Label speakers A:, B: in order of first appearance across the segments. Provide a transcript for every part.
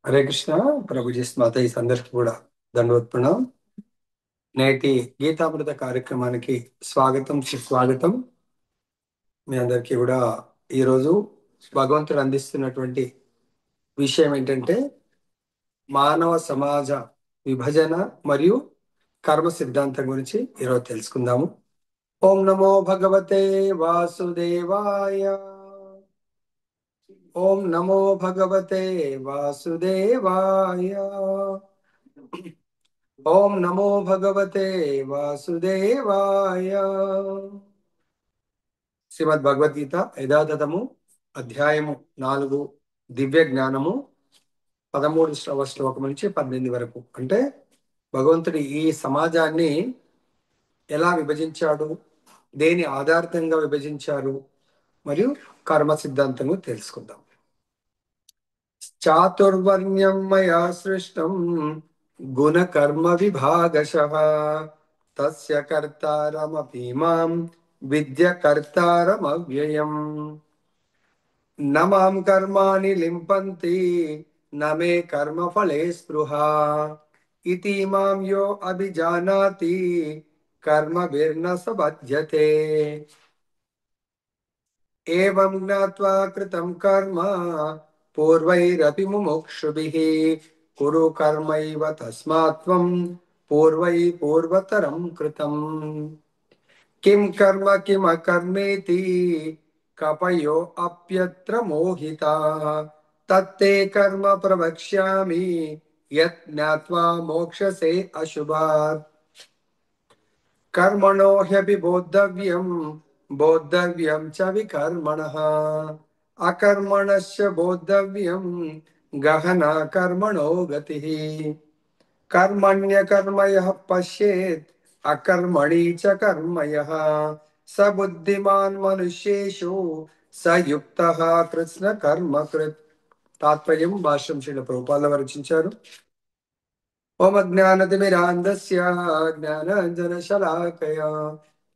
A: హరే కృష్ణ. ప్రభుజీ మాతయ్య అందరికి కూడా దండవత్పుణం. నేటి గీతామృత కార్యక్రమానికి స్వాగతం సుస్వాగతం. మీ అందరికీ కూడా ఈరోజు భగవంతుడు అందిస్తున్నటువంటి విషయం ఏంటంటే మానవ సమాజ విభజన మరియు కర్మ సిద్ధాంతం గురించి ఈరోజు తెలుసుకుందాము. ఓం నమో భగవతే వాసుదేవాయ. ఓం నమో భగవతే వాసుదేవాయ. ఓం నమో భగవతే వాసుదేవాయ. శ్రీమద్ భగవద్గీత యథాతథము అధ్యాయము 4 దివ్య జ్ఞానము 13వ శ్లోకం నుంచి 18 వరకు. అంటే భగవంతుడు ఈ సమాజాన్ని ఎలా విభజించాడు, దేని ఆధారితంగా విభజించారు మరియు కర్మ సిద్ధాంతము తెలుసుకుందాం. చాతుర్వర్ణ్యం మయా సృష్టం గుణ కర్మ విభాగశః తస్య కర్తారమపి మాం విద్య కర్తారమవ్యయం. న మాం కర్మాణి లింపంతి న మే కర్మ ఫలే స్పృహా ఇతి మాం యో అభిజానాతి కర్మభిర్న స బధ్యతే. ఏవం జ్ఞాత్వా కృతం కర్మ పూర్వైరపి ముముక్షుభిః కురు కర్మైవ తస్మాత్ త్వం పూర్వతరం కృతం. కిం కర్మ కిమ కర్మేతి కపయో అప్యత్ర మోహితాః తత్తే కర్మ ప్రవక్ష్యామి యత్ జ్ఞాత్వా మోక్షసే అశుభాత్. కర్మణో హ్యపి బోద్ధవ్యం చ వికర్మణః అకర్మణస్య బోద్ధవ్యం గహనా కర్మణో గతిః. కర్మణ్యకర్మయః పశ్యేత్ అకర్మణి చ కర్మయః స బుద్ధిమాన్ మనుష్యేషు స యుక్తః కృష్ణ కర్మకృత్. తాత్పర్యం భాష్యం శ్రీల ప్రభుపాద రచించారు. ఓం అజ్ఞానతిమిరాంధస్య జ్ఞానాంజనశలాకయా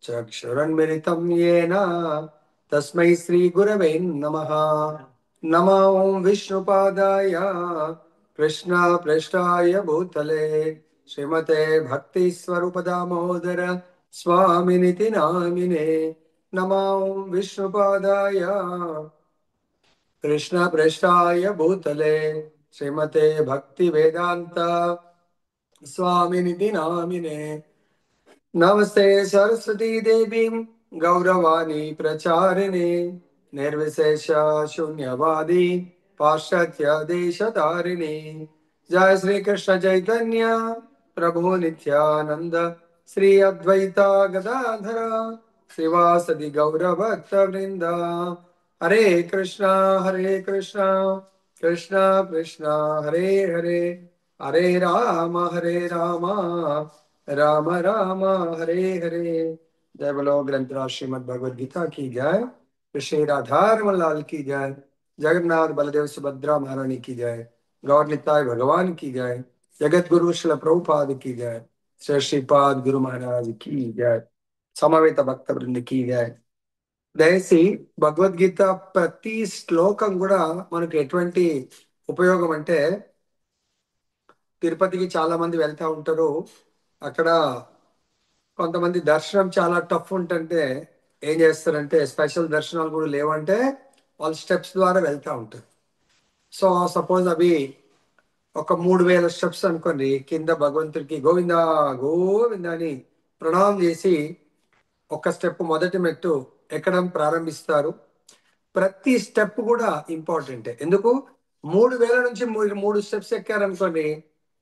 A: చక్షురున్మిలితం యేన తస్మై శ్రీ గురవే నమః. నమో ఓం విష్ణుపాదాయ కృష్ణ ప్రేష్టాయ భూతలే శ్రీమతే భక్తి స్వరూప దామోదర స్వామినితి నామినే. నమో ఓం విష్ణుపాదాయ కృష్ణ ప్రేష్టాయ భూతలే శ్రీమతే భక్తి వేదాంత స్వామినితి నామినే. నమస్తే సరస్వతీ దేవీం గౌరవాణి ప్రచారిణే నిర్విశేష శూన్యవాది పాశ్చాత్య దేశతారిణి. జయ శ్రీ కృష్ణ చైతన్య ప్రభు నిత్యానంద శ్రీ అద్వైత గదాధర శ్రీవాసది గౌరభక్త వృంద. హరే కృష్ణ కృష్ణ కృష్ణ హరే హరే హరే రామ రామ రామ హరే హరే. जय बोलो ग्रंथराज श्रीमद् भगवद गीता की जय. श्री राधारमण लाल की जय. जगन्नाथ बलदेव सुभद्रा महारानी की जय. गौर निताय भगवान की जय. जगत गुरु श्रील प्रभुपाद की जय. श्री श्रीपाद गुरु महाराज की जय. సమవేత భక్త బృందకి జయ. దయచేసి భగవద్గీత ప్రతి శ్లోకం కూడా మనకు ఎటువంటి ఉపయోగం అంటే, తిరుపతికి చాలా మంది వెళ్తా ఉంటారు. అక్కడ కొంతమంది దర్శనం చాలా టఫ్ ఉంటుంటే ఏం చేస్తారంటే, స్పెషల్ దర్శనాలు కూడా లేవంటే వాళ్ళు స్టెప్స్ ద్వారా వెళ్తూ ఉంటారు. సో సపోజ్ అవి ఒక 3000 స్టెప్స్ అనుకోండి, కింద భగవంతుడికి గోవిందా గోవిందా అని ప్రణామం చేసి ఒక స్టెప్ మొదటి మెట్టు ఎక్కడం ప్రారంభిస్తారు. ప్రతి స్టెప్ కూడా ఇంపార్టెంటే. ఎందుకు 3000 నుంచి మీరు 3 స్టెప్స్ ఎక్కారనుకోండి,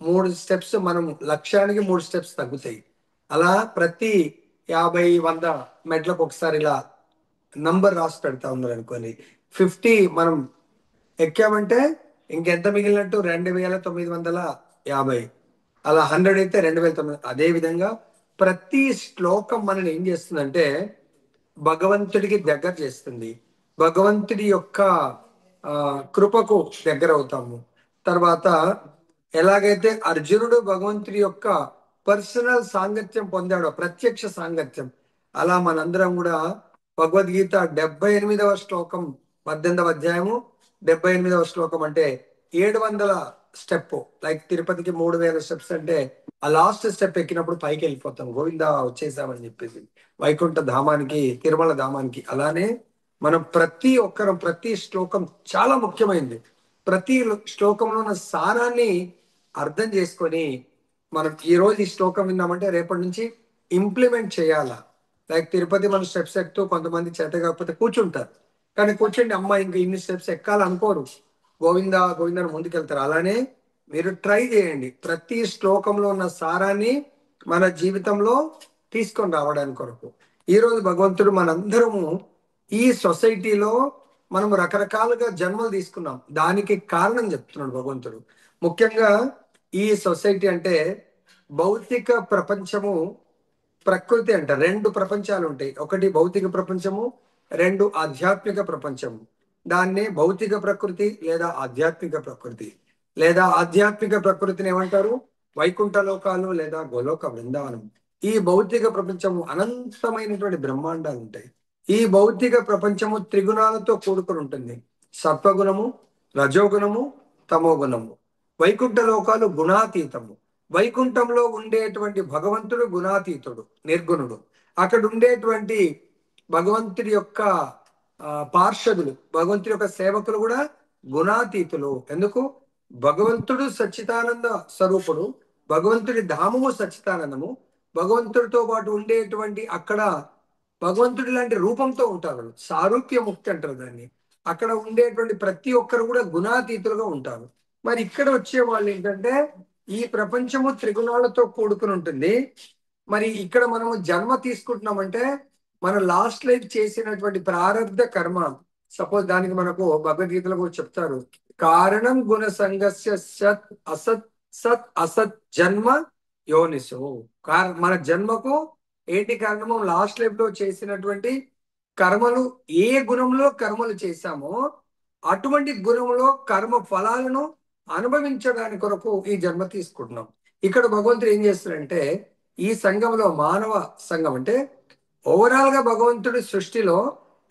A: 3 స్టెప్స్ మనం లక్ష్యానికి 3 స్టెప్స్ తగ్గుతాయి. అలా ప్రతి 50-100 మెట్లకు ఒకసారి ఇలా నంబర్ రాసి పెడతా ఉన్నారు అనుకోండి. 50 మనం ఎక్కామంటే ఇంకెంత మిగిలినట్టు 2950. అలా 100 అయితే 2900. అదే విధంగా ప్రతి శ్లోకం మనని ఏం చేస్తుందంటే భగవంతుడికి దగ్గర చేస్తుంది. భగవంతుడి యొక్క కృపకు దగ్గర అవుతాము. తర్వాత ఎలాగైతే అర్జునుడు భగవంతుడి యొక్క పర్సనల్ సాంగత్యం పొందాడో, ప్రత్యక్ష సాంగత్యం, అలా మనందరం కూడా భగవద్గీత 78వ శ్లోకం 18వ అధ్యాయము 78వ శ్లోకం అంటే 700 స్టెప్. లైక్ తిరుపతికి 3000 స్టెప్స్ అంటే ఆ లాస్ట్ స్టెప్ ఎక్కినప్పుడు పైకి వెళ్ళిపోతాం, గోవిందా వచ్చేసామని చెప్పేసి వైకుంఠ ధామానికి, తిరుమల ధామానికి. అలానే మనం ప్రతి ఒక్కరం ప్రతి శ్లోకం చాలా ముఖ్యమైనది. ప్రతి శ్లోకంలో ఉన్న సారాన్ని అర్థం చేసుకొని మనం ఈ రోజు ఈ శ్లోకం విన్నామంటే రేపటి నుంచి ఇంప్లిమెంట్ చేయాలా. లైక్ తిరుపతి మనం స్టెప్స్ ఎక్కుతూ కొంతమంది చేత కాకపోతే కూర్చుంటారు, కానీ కూర్చోండి అమ్మ ఇంకా ఇన్ని స్టెప్స్ ఎక్కాలనుకోరు, గోవిందా గోవిందని ముందుకెళ్తారు. అలానే మీరు ట్రై చేయండి ప్రతి శ్లోకంలో ఉన్న సారాన్ని మన జీవితంలో తీసుకొని రావడానికి కొరకు. ఈరోజు భగవంతుడు మనందరము ఈ సొసైటీలో మనం రకరకాలుగా జన్మలు తీసుకున్నాం, దానికి కారణం చెప్తున్నాడు భగవంతుడు. ముఖ్యంగా ఈ సొసైటీ అంటే భౌతిక ప్రపంచము, ప్రకృతి అంట. రెండు ప్రపంచాలు ఉంటాయి, ఒకటి భౌతిక ప్రపంచము, రెండు ఆధ్యాత్మిక ప్రపంచము. దాన్ని భౌతిక ప్రకృతి లేదా ఆధ్యాత్మిక ప్రకృతి, లేదా ఆధ్యాత్మిక ప్రకృతిని ఏమంటారు, వైకుంఠ లోకాలు లేదా గోలోక బృందావనం. ఈ భౌతిక ప్రపంచము అనంతమైనటువంటి బ్రహ్మాండాలు ఉంటాయి. ఈ భౌతిక ప్రపంచము త్రిగుణాలతో కూడుకుని ఉంటుంది, సత్వగుణము, రజోగుణము, తమోగుణము. వైకుంఠ లోకాలు గుణాతీతము. వైకుంఠంలో ఉండేటువంటి భగవంతుడు గుణాతీతుడు, నిర్గుణుడు. అక్కడ ఉండేటువంటి భగవంతుడి యొక్క పార్షదులు, భగవంతుడి యొక్క సేవకులు కూడా గుణాతీతులు. ఎందుకు? భగవంతుడు సచ్చిదానంద స్వరూపుడు, భగవంతుడి ధామము సచ్చిదానందము. భగవంతుడితో పాటు ఉండేటువంటి అక్కడ భగవంతుడి లాంటి రూపంతో ఉంటారు, సారూప్య ముక్తి అంటారు దాన్ని. అక్కడ ఉండేటువంటి ప్రతి ఒక్కరు కూడా గుణాతీతులుగా ఉంటారు. మరి ఇక్కడ వచ్చే వాళ్ళు ఏంటంటే ఈ ప్రపంచము త్రిగుణాలతో కూడుకుని ఉంటుంది. మరి ఇక్కడ మనము జన్మ తీసుకుంటున్నామంటే మన లాస్ట్ లైఫ్ చేసినటువంటి ప్రారంధ కర్మ. సపోజ్ దానికి మనకు భగవద్గీతలో కూడా చెప్తారు, కారణం గుణ సంగస్య సత్ అసత్ సత్ అసత్ జన్మ యోనిసు. మన జన్మకు ఏంటి కారణము? లాస్ట్ లైఫ్ లో చేసినటువంటి కర్మలు. ఏ గుణంలో కర్మలు చేశామో అటువంటి గుణంలో కర్మ ఫలాలను అనుభవించడానికి కొరకు ఈ జన్మ తీసుకుంటున్నాం. ఇక్కడ భగవంతుడు ఏం చేస్తాడంటే ఈ సంఘంలో, మానవ సంఘం అంటే ఓవరాల్ గా భగవంతుడి సృష్టిలో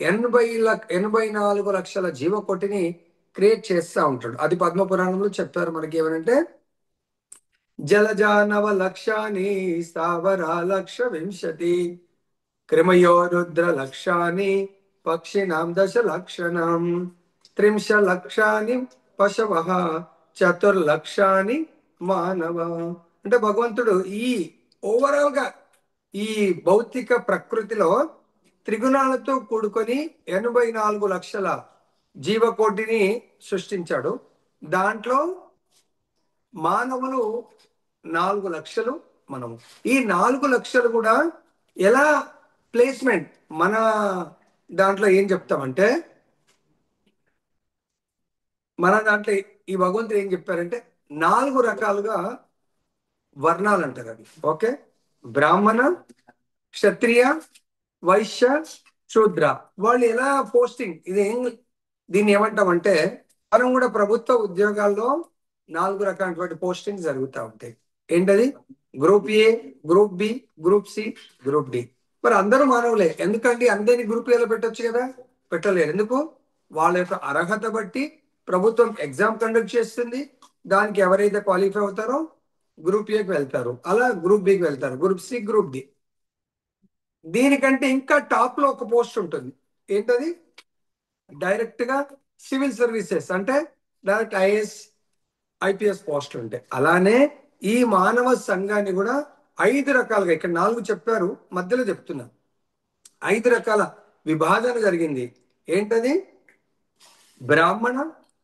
A: 84 లక్షల జీవకోటిని క్రియేట్ చేస్తూ ఉంటాడు. అది పద్మపురాణంలో చెప్తారు మనకి. ఏమనంటే జలజానవ లక్షాని స్థావర లక్ష వింశతి క్రిమయో రుద్ర లక్షాని పక్షినాం దశ లక్షణం త్రింశ లక్షాని పశవ చతుర్లక్షాని మానవ. అంటే భగవంతుడు ఈ ఓవరాల్ గా ఈ భౌతిక ప్రకృతిలో త్రిగుణాలతో కూడుకొని 84 లక్షల జీవకోటిని సృష్టించాడు. దాంట్లో మానవులు 4 లక్షలు. మనము ఈ 4 లక్షలు కూడా ఎలా ప్లేస్మెంట్, మన దాంట్లో ఏం చెప్తామంటే మన దాంట్లో ఈ భగవంతుడు ఏం చెప్పారంటే 4 రకాలుగా వర్ణాలు అంటారు అవి. ఓకే, బ్రాహ్మణ, క్షత్రియ, వైశ్య, శూద్ర. వాళ్ళు ఎలా పోస్టింగ్, దీన్ని ఏమంటామంటే మనం కూడా ప్రభుత్వ ఉద్యోగాల్లో 4 రకాలైనటువంటి పోస్టింగ్ జరుగుతూ ఉంటాయి. ఏంటది? Group A, group B, group C, group D. మరి అందరూ మానవులే, ఎందుకంటే అందరినీ గ్రూప్ ఏలో పెట్టొచ్చు కదా? పెట్టలేరు. ఎందుకు? వాళ్ళ యొక్క అర్హత బట్టి ప్రభుత్వం ఎగ్జామ్ కండక్ట్ చేస్తుంది. దానికి ఎవరైతే క్వాలిఫై అవుతారో గ్రూప్ ఏకి వెళ్తారు, అలా గ్రూప్ బికి వెళ్తారు, గ్రూప్ సి, గ్రూప్ డి. దీనికంటే ఇంకా టాప్ లో ఒక పోస్ట్ ఉంటుంది. ఏంటది? డైరెక్ట్ గా సివిల్ సర్వీసెస్, అంటే డైరెక్ట్ ఐఏఎస్, ఐపీఎస్ పోస్టులు ఉంటాయి. అలానే ఈ మానవ సంఘాన్ని కూడా 5 రకాలుగా, ఇక్కడ 4 చెప్పారు, మధ్యలో చెప్తున్నా 5 రకాల విభాజన జరిగింది. ఏంటది? బ్రాహ్మణ,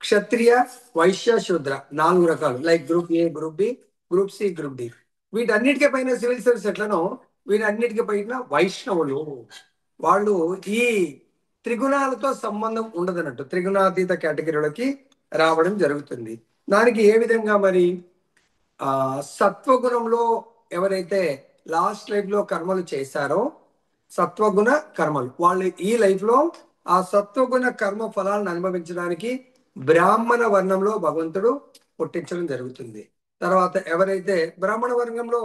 A: క్షత్రియ, వైశ్య, శూద్ర, 4 రకాలు. Like group A, group B, group C, group D. వీటన్నిటికీ పైన సివిల్ సర్వీస్ ఎట్లనో వీటన్నిటికీ పైన వైష్ణవులు, వాళ్ళు ఈ త్రిగుణాలతో సంబంధం ఉండదన్నట్టు త్రిగుణాతీత కేటగిరీలోకి రావడం జరుగుతుంది. దానికి ఏ విధంగా మరి సత్వగుణంలో ఎవరైతే లాస్ట్ లైఫ్ లో కర్మలు చేశారో, సత్వగుణ కర్మలు, వాళ్ళు ఈ లైఫ్ లో ఆ సత్వగుణ కర్మ ఫలాలను అనుభవించడానికి బ్రాహ్మణ వర్ణంలో భగవంతుడు పుట్టించడం జరుగుతుంది. తర్వాత ఎవరైతే బ్రాహ్మణ వర్గంలో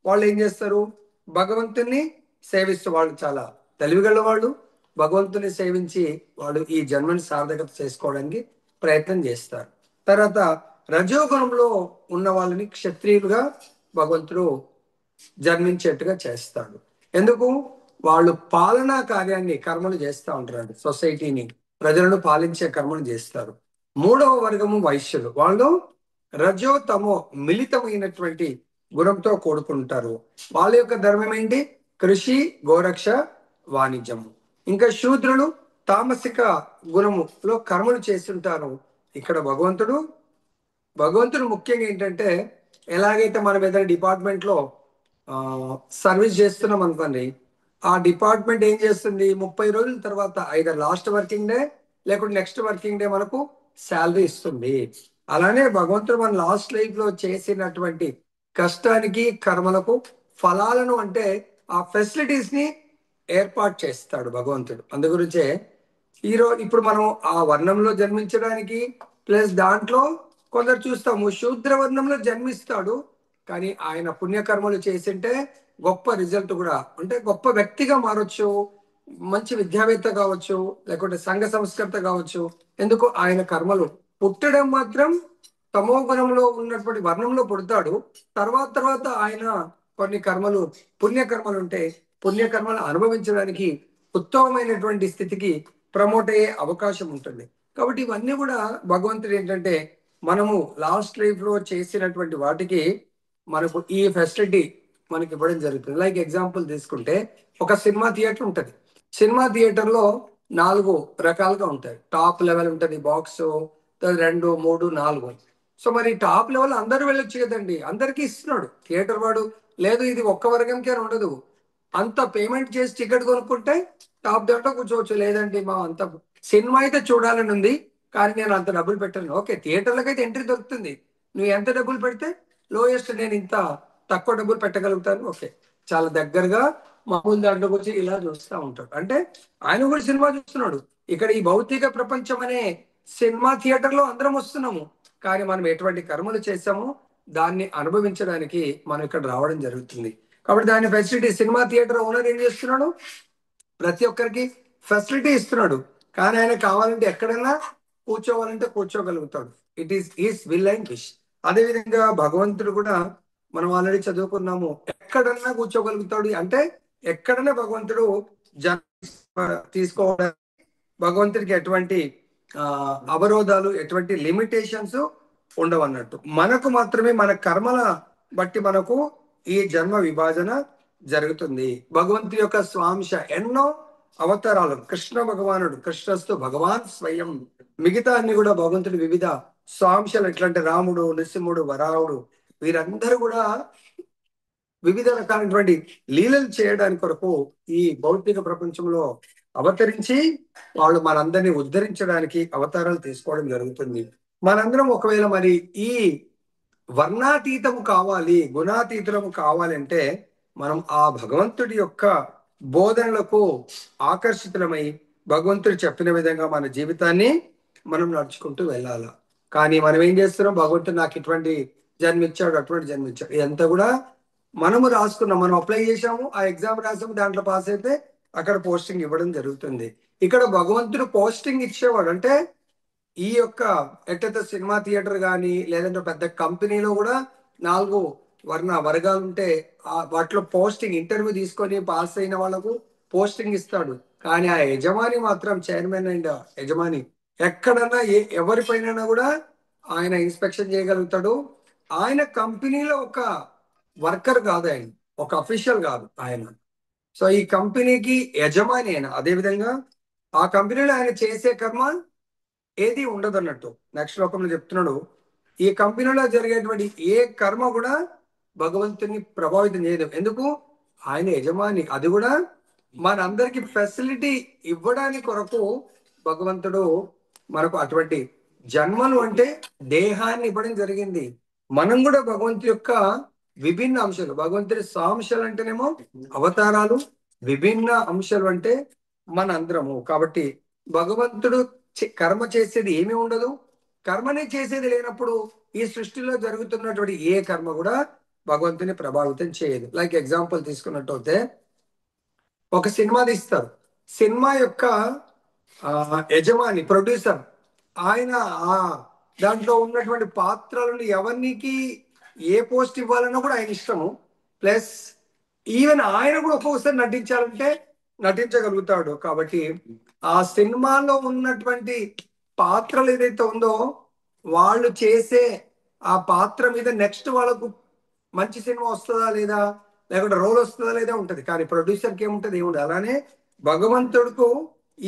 A: వాళ్ళు ఏం చేస్తారు? భగవంతుని సేవిస్తూ, వాళ్ళు చాలా తెలివిగల వాళ్ళు, భగవంతుని సేవించి వాళ్ళు ఈ జన్మని సార్థకత చేసుకోవడానికి ప్రయత్నం చేస్తారు. తర్వాత రజోగుణంలో ఉన్న వాళ్ళని క్షత్రియులుగా భగవంతుడు జన్మించేట్టుగా చేస్తాడు. ఎందుకు? వాళ్ళు పాలనా కార్యాన్ని కర్మలు చేస్తూ ఉంటారు, సొసైటీని ప్రజలను పాలించే కర్మలు చేస్తారు. మూడవ వర్గము వైశ్యులు. వాళ్ళు రజో తమో మిళితమైనటువంటి గుణంతో కూడుకుంటారు. వాళ్ళ యొక్క ధర్మం ఏంటి? కృషి, గోరక్ష, వాణిజ్యము. ఇంకా శూద్రులు తామసిక గుణములో కర్మలు చేస్తుంటారు. ఇక్కడ భగవంతుడు ముఖ్యంగా ఏంటంటే, ఎలాగైతే మనం ఏదైనా డిపార్ట్మెంట్లో సర్వీస్ చేస్తున్నాం అనుకోండి, ఆ డిపార్ట్మెంట్ ఏం చేస్తుంది, 30 రోజుల తర్వాత ఐదర్ లాస్ట్ వర్కింగ్ డే లేకుంటే నెక్స్ట్ వర్కింగ్ డే మనకు శాలరీ ఇస్తుంది. అలానే భగవంతుడు మన లాస్ట్ లైఫ్ లో చేసినటువంటి కష్టానికి కర్మలకు ఫలాలను, అంటే ఆ ఫెసిలిటీస్ ని ఏర్పాటు చేస్తాడు భగవంతుడు. అందు గురించే ఇప్పుడు మనం ఆ వర్ణంలో జన్మించడానికి ప్లస్ దాంట్లో కొందరు చూస్తాము శూద్ర వర్ణంలో జన్మిస్తాడు, కానీ ఆయన పుణ్యకర్మలు చేసింటే గొప్ప రిజల్ట్ కూడా, అంటే గొప్ప వ్యక్తిగా మారొచ్చు, మంచి విద్యావేత్త కావచ్చు, లేకుంటే సంఘ సంస్కర్త కావచ్చు. ఎందుకు? ఆయన కర్మలు పుట్టడం మాత్రం తమో గుణంలో ఉన్నటువంటి వర్ణంలో పుడతాడు. తర్వాత ఆయన కొన్ని కర్మలు, పుణ్యకర్మలు ఉంటే పుణ్యకర్మలు అనుభవించడానికి ఉత్తమమైనటువంటి స్థితికి ప్రమోట్ అయ్యే అవకాశం ఉంటుంది. కాబట్టి ఇవన్నీ కూడా భగవంతుడు ఏంటంటే, మనము లాస్ట్ లైఫ్ లో చేసినటువంటి వాటికి మనకు ఈ ఫెసిలిటీ మనకి ఇవ్వడం జరుగుతుంది. లైక్ ఎగ్జాంపుల్ తీసుకుంటే, ఒక సినిమా థియేటర్ ఉంటుంది. సినిమా థియేటర్ లో 4 రకాలుగా ఉంటాయి. టాప్ లెవెల్ ఉంటుంది, బాక్స్ 2, 3, 4. సో మరి టాప్ లెవెల్ అందరూ వెళ్ళొచ్చు కదండి, అందరికీ ఇస్తున్నాడు థియేటర్ వాడు. లేదు ఇది ఒక్క వర్గంకే ఉండదు, అంత పేమెంట్ చేసి టికెట్ కొనుక్కుంటే టాప్ దాంట్లో కూర్చోవచ్చు. లేదండి మా అంత సినిమా అయితే చూడాలని ఉంది, కానీ నేను అంత డబ్బులు పెట్టను. ఓకే, థియేటర్లకు అయితే ఎంట్రీ దొరుకుతుంది. నువ్వు ఎంత డబ్బులు పెడితే లోయెస్ట్ నేను ఇంత తక్కువ డబ్బులు పెట్టగలుగుతాను. ఓకే, చాలా దగ్గరగా మామూలు దాంట్లోకి వచ్చి ఇలా చూస్తూ ఉంటాడు. అంటే ఆయన కూడా సినిమా చూస్తున్నాడు. ఇక్కడ ఈ భౌతిక ప్రపంచం అనే సినిమా థియేటర్ లో అందరం వస్తున్నాము, కానీ మనం ఎటువంటి కర్మలు చేశామో దాన్ని అనుభవించడానికి మనం ఇక్కడ రావడం జరుగుతుంది. కాబట్టి దాని ఫెసిలిటీ, సినిమా థియేటర్ ఓనర్ ఏం చేస్తున్నాడు, ప్రతి ఒక్కరికి ఫెసిలిటీ ఇస్తున్నాడు. కానీ ఆయన కావాలంటే ఎక్కడైనా కూర్చోవాలంటే కూర్చోగలుగుతాడు. It is is will and wish. అదేవిధంగా భగవంతుడు కూడా మనం ఆల్రెడీ చదువుకున్నాము, ఎక్కడన్నా కూర్చోగలుగుతాడు. అంటే ఎక్కడన్నా భగవంతుడు తీసుకోవడానికి భగవంతుడికి ఎటువంటి అవరోధాలు, ఎటువంటి లిమిటేషన్స్ ఉండవు అన్నట్టు. మనకు మాత్రమే మన కర్మల బట్టి మనకు ఈ జన్మ విభాజన జరుగుతుంది. భగవంతుడి యొక్క స్వాంశ ఎన్నో అవతారాలు, కృష్ణ భగవానుడు, కృష్ణస్తు భగవాన్ స్వయం, మిగతా అన్ని కూడా భగవంతుడి వివిధ స్వాంశలు. ఎట్లంటే రాముడు, నృసింహుడు, వరాహుడు, వీరందరూ కూడా వివిధ రకాలైనటువంటి లీలలు చేయడానికి కొరకు ఈ భౌతిక ప్రపంచంలో అవతరించి వాళ్ళు మనందరినీ ఉద్ధరించడానికి అవతారాలు తీసుకోవడం జరుగుతుంది. మనందరం ఒకవేళ మరి ఈ వర్ణాతీతము కావాలి, గుణాతీతులము కావాలంటే మనం ఆ భగవంతుడి యొక్క బోధనలకు ఆకర్షితులమై భగవంతుడు చెప్పిన విధంగా మన జీవితాన్ని మనం నడుచుకుంటూ వెళ్ళాలి. కానీ మనం ఏం చేస్తున్నాం, భగవంతుడు నాకు ఇటువంటి జన్మిచ్చాడు, అటువంటి జన్మిచ్చాడు, ఇదంతా కూడా మనము రాసుకున్నాం, మనం అప్లై చేసాము, ఆ ఎగ్జామ్ రాసాము, దాంట్లో పాస్ అయితే అక్కడ పోస్టింగ్ ఇవ్వడం జరుగుతుంది. ఇక్కడ భగవంతుడు పోస్టింగ్ ఇచ్చేవాడు. అంటే ఈ యొక్క ఎట్టయితే సినిమా థియేటర్ కానీ లేదంటే పెద్ద కంపెనీలో కూడా 4 వర్గాలు ఉంటే వాటిలో పోస్టింగ్, ఇంటర్వ్యూ తీసుకొని పాస్ అయిన వాళ్ళకు పోస్టింగ్ ఇస్తాడు. కానీ ఆ యజమాని మాత్రం, చైర్మన్ అండ్ యజమాని, ఎక్కడన్నా ఎవరిపైన కూడా ఆయన ఇన్స్పెక్షన్ చేయగలుగుతాడు. ఆయన కంపెనీలో ఒక వర్కర్ కాదు, ఆయన ఒక అఫీషియల్ కాదు ఆయన. సో ఈ కంపెనీకి యజమాని ఆయన. అదేవిధంగా ఆ కంపెనీలో ఆయన చేసే కర్మ ఏది ఉండదు అన్నట్టు. నెక్స్ట్ శ్లోకంలో చెప్తున్నాడు, ఈ కంపెనీలో జరిగేటువంటి ఏ కర్మ కూడా భగవంతుని ప్రభావితం చేయదు. ఎందుకు? ఆయన యజమాని. అది కూడా మనందరికి ఫెసిలిటీ ఇవ్వడానికి కొరకు భగవంతుడు మనకు అటువంటి జన్మలు, అంటే దేహాన్ని ఇవ్వడం జరిగింది. మనం కూడా భగవంతుడి యొక్క విభిన్న అంశాలు, భగవంతుడి సాంశాలు అంటేనేమో అవతారాలు, విభిన్న అంశాలు అంటే మన అందరము. కాబట్టి భగవంతుడు కర్మ చేసేది ఏమీ ఉండదు. కర్మనే చేసేది లేనప్పుడు ఈ సృష్టిలో జరుగుతున్నటువంటి ఏ కర్మ కూడా భగవంతుని ప్రభావితం చేయదు. లైక్ ఎగ్జాంపుల్ తీసుకున్నట్టయితే, ఒక సినిమా తీస్తారు, సినిమా యొక్క యజమాని, ప్రొడ్యూసర్, ఆయన ఆ దాంట్లో ఉన్నటువంటి పాత్రలను ఎవరికి ఏ పోస్ట్ ఇవ్వాలన్నా కూడా ఆయన ఇష్టము. ప్లస్ ఈవెన్ ఆయన కూడా ఒక్కొక్కసారి నటించాలంటే నటించగలుగుతాడు. కాబట్టి ఆ సినిమాలో ఉన్నటువంటి పాత్రలు ఏదైతే ఉందో వాళ్ళు చేసే ఆ పాత్ర మీద నెక్స్ట్ వాళ్ళకు మంచి సినిమా వస్తుందా లేదా, లేకుంటే రోల్ వస్తుందా లేదా ఉంటది. కానీ ప్రొడ్యూసర్కి ఏముంటది, ఏముండదు. అలానే భగవంతుడుకు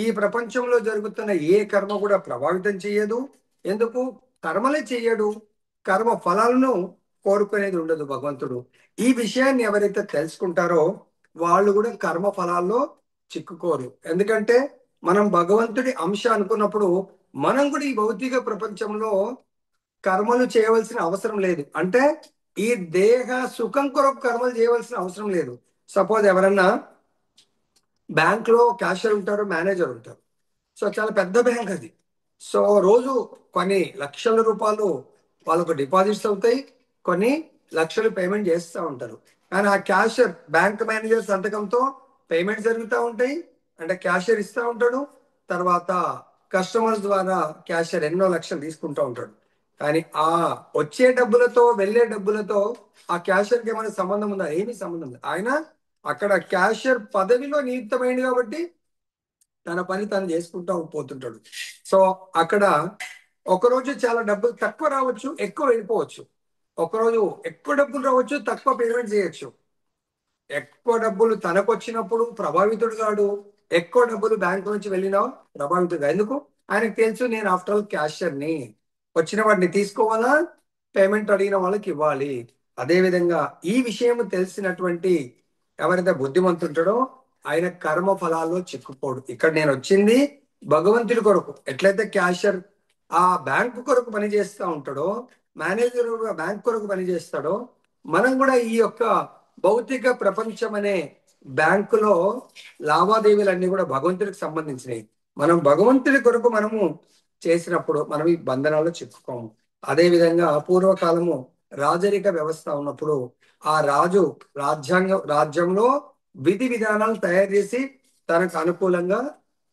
A: ఈ ప్రపంచంలో జరుగుతున్న ఏ కర్మ కూడా ప్రభావితం చేయదు. ఎందుకు? కర్మలే చెయ్యడు. కర్మ ఫలాలను కోరుకునేది ఉండదు భగవంతుడు. ఈ విషయాన్ని ఎవరైతే తెలుసుకుంటారో వాళ్ళు కూడా కర్మ ఫలాల్లో చిక్కుకోరు. ఎందుకంటే మనం భగవంతుడి అంశ అనుకున్నప్పుడు మనం కూడా ఈ భౌతిక ప్రపంచంలో కర్మలు చేయవలసిన అవసరం లేదు. అంటే ఈ దేహ సుఖం కొరకు కర్మలు చేయవలసిన అవసరం లేదు. సపోజ్ ఎవరన్నా బ్యాంక్ లో క్యాషియర్ ఉంటారు, మేనేజర్ ఉంటారు. సో చాలా పెద్ద బ్యాంక్ అది. సో రోజు కొన్ని లక్షల రూపాయలు వాళ్ళకు డిపాజిట్స్ అవుతాయి, కొన్ని లక్షలు పేమెంట్ చేస్తూ ఉంటారు. కానీ ఆ క్యాషియర్ బ్యాంక్ మేనేజర్ సంతకంతో పేమెంట్ జరుగుతూ ఉంటాయి. అంటే క్యాషియర్ ఇస్తూ ఉంటాడు, తర్వాత కస్టమర్స్ ద్వారా క్యాషియర్ ఎన్నో లక్షలు తీసుకుంటూ ఉంటాడు. కానీ ఆ వచ్చే డబ్బులతో వెళ్ళే డబ్బులతో ఆ క్యాషియర్కి ఏమైనా సంబంధం ఉందా? ఏమీ సంబంధం లేదు. ఆయన అక్కడ క్యాషియర్ పదవిలో నియుక్తమైంది కాబట్టి తన పని తను చేసుకుంటూ పోతుంటాడు. సో అక్కడ ఒకరోజు చాలా డబ్బులు తక్కువ రావచ్చు, ఎక్కువ వెళ్ళిపోవచ్చు. ఒకరోజు ఎక్కువ డబ్బులు రావచ్చు, తక్కువ పేమెంట్ చేయొచ్చు. ఎక్కువ డబ్బులు తనకు వచ్చినప్పుడు ప్రభావితుడు కాడు, ఎక్కువ డబ్బులు బ్యాంకు నుంచి వెళ్ళినా ప్రభావితుడు. ఎందుకు? ఆయనకు తెలుసు నేను ఆఫ్టర్ ఆల్ క్యాషియర్ని, వచ్చిన వాటిని తీసుకోవాలా, పేమెంట్ అడిగిన వాళ్ళకి ఇవ్వాలి. అదేవిధంగా ఈ విషయం తెలిసినటువంటి ఎవరైతే బుద్ధిమంతుంటాడో ఆయన కర్మ ఫలాల్లో చిక్కుకోడు. ఇక్కడ నేను వచ్చింది భగవంతుడి కొరకు. ఎట్లయితే క్యాషియర్ ఆ బ్యాంకు కొరకు పని చేస్తూ ఉంటాడో, మేనేజర్ బ్యాంక్ కొరకు పని చేస్తాడో, మనం కూడా ఈ యొక్క భౌతిక ప్రపంచం అనే బ్యాంకులో లావాదేవీలన్నీ కూడా భగవంతుడికి సంబంధించినవి. మనం భగవంతుడి కొరకు మనము చేసినప్పుడు మనం ఈ బంధనాల్లో చిక్కుకోము. అదే విధంగా పూర్వకాలము రాజరిక వ్యవస్థ ఉన్నప్పుడు ఆ రాజు రాజ్యంలో విధి విధానాలు తయారు చేసి తనకు అనుకూలంగా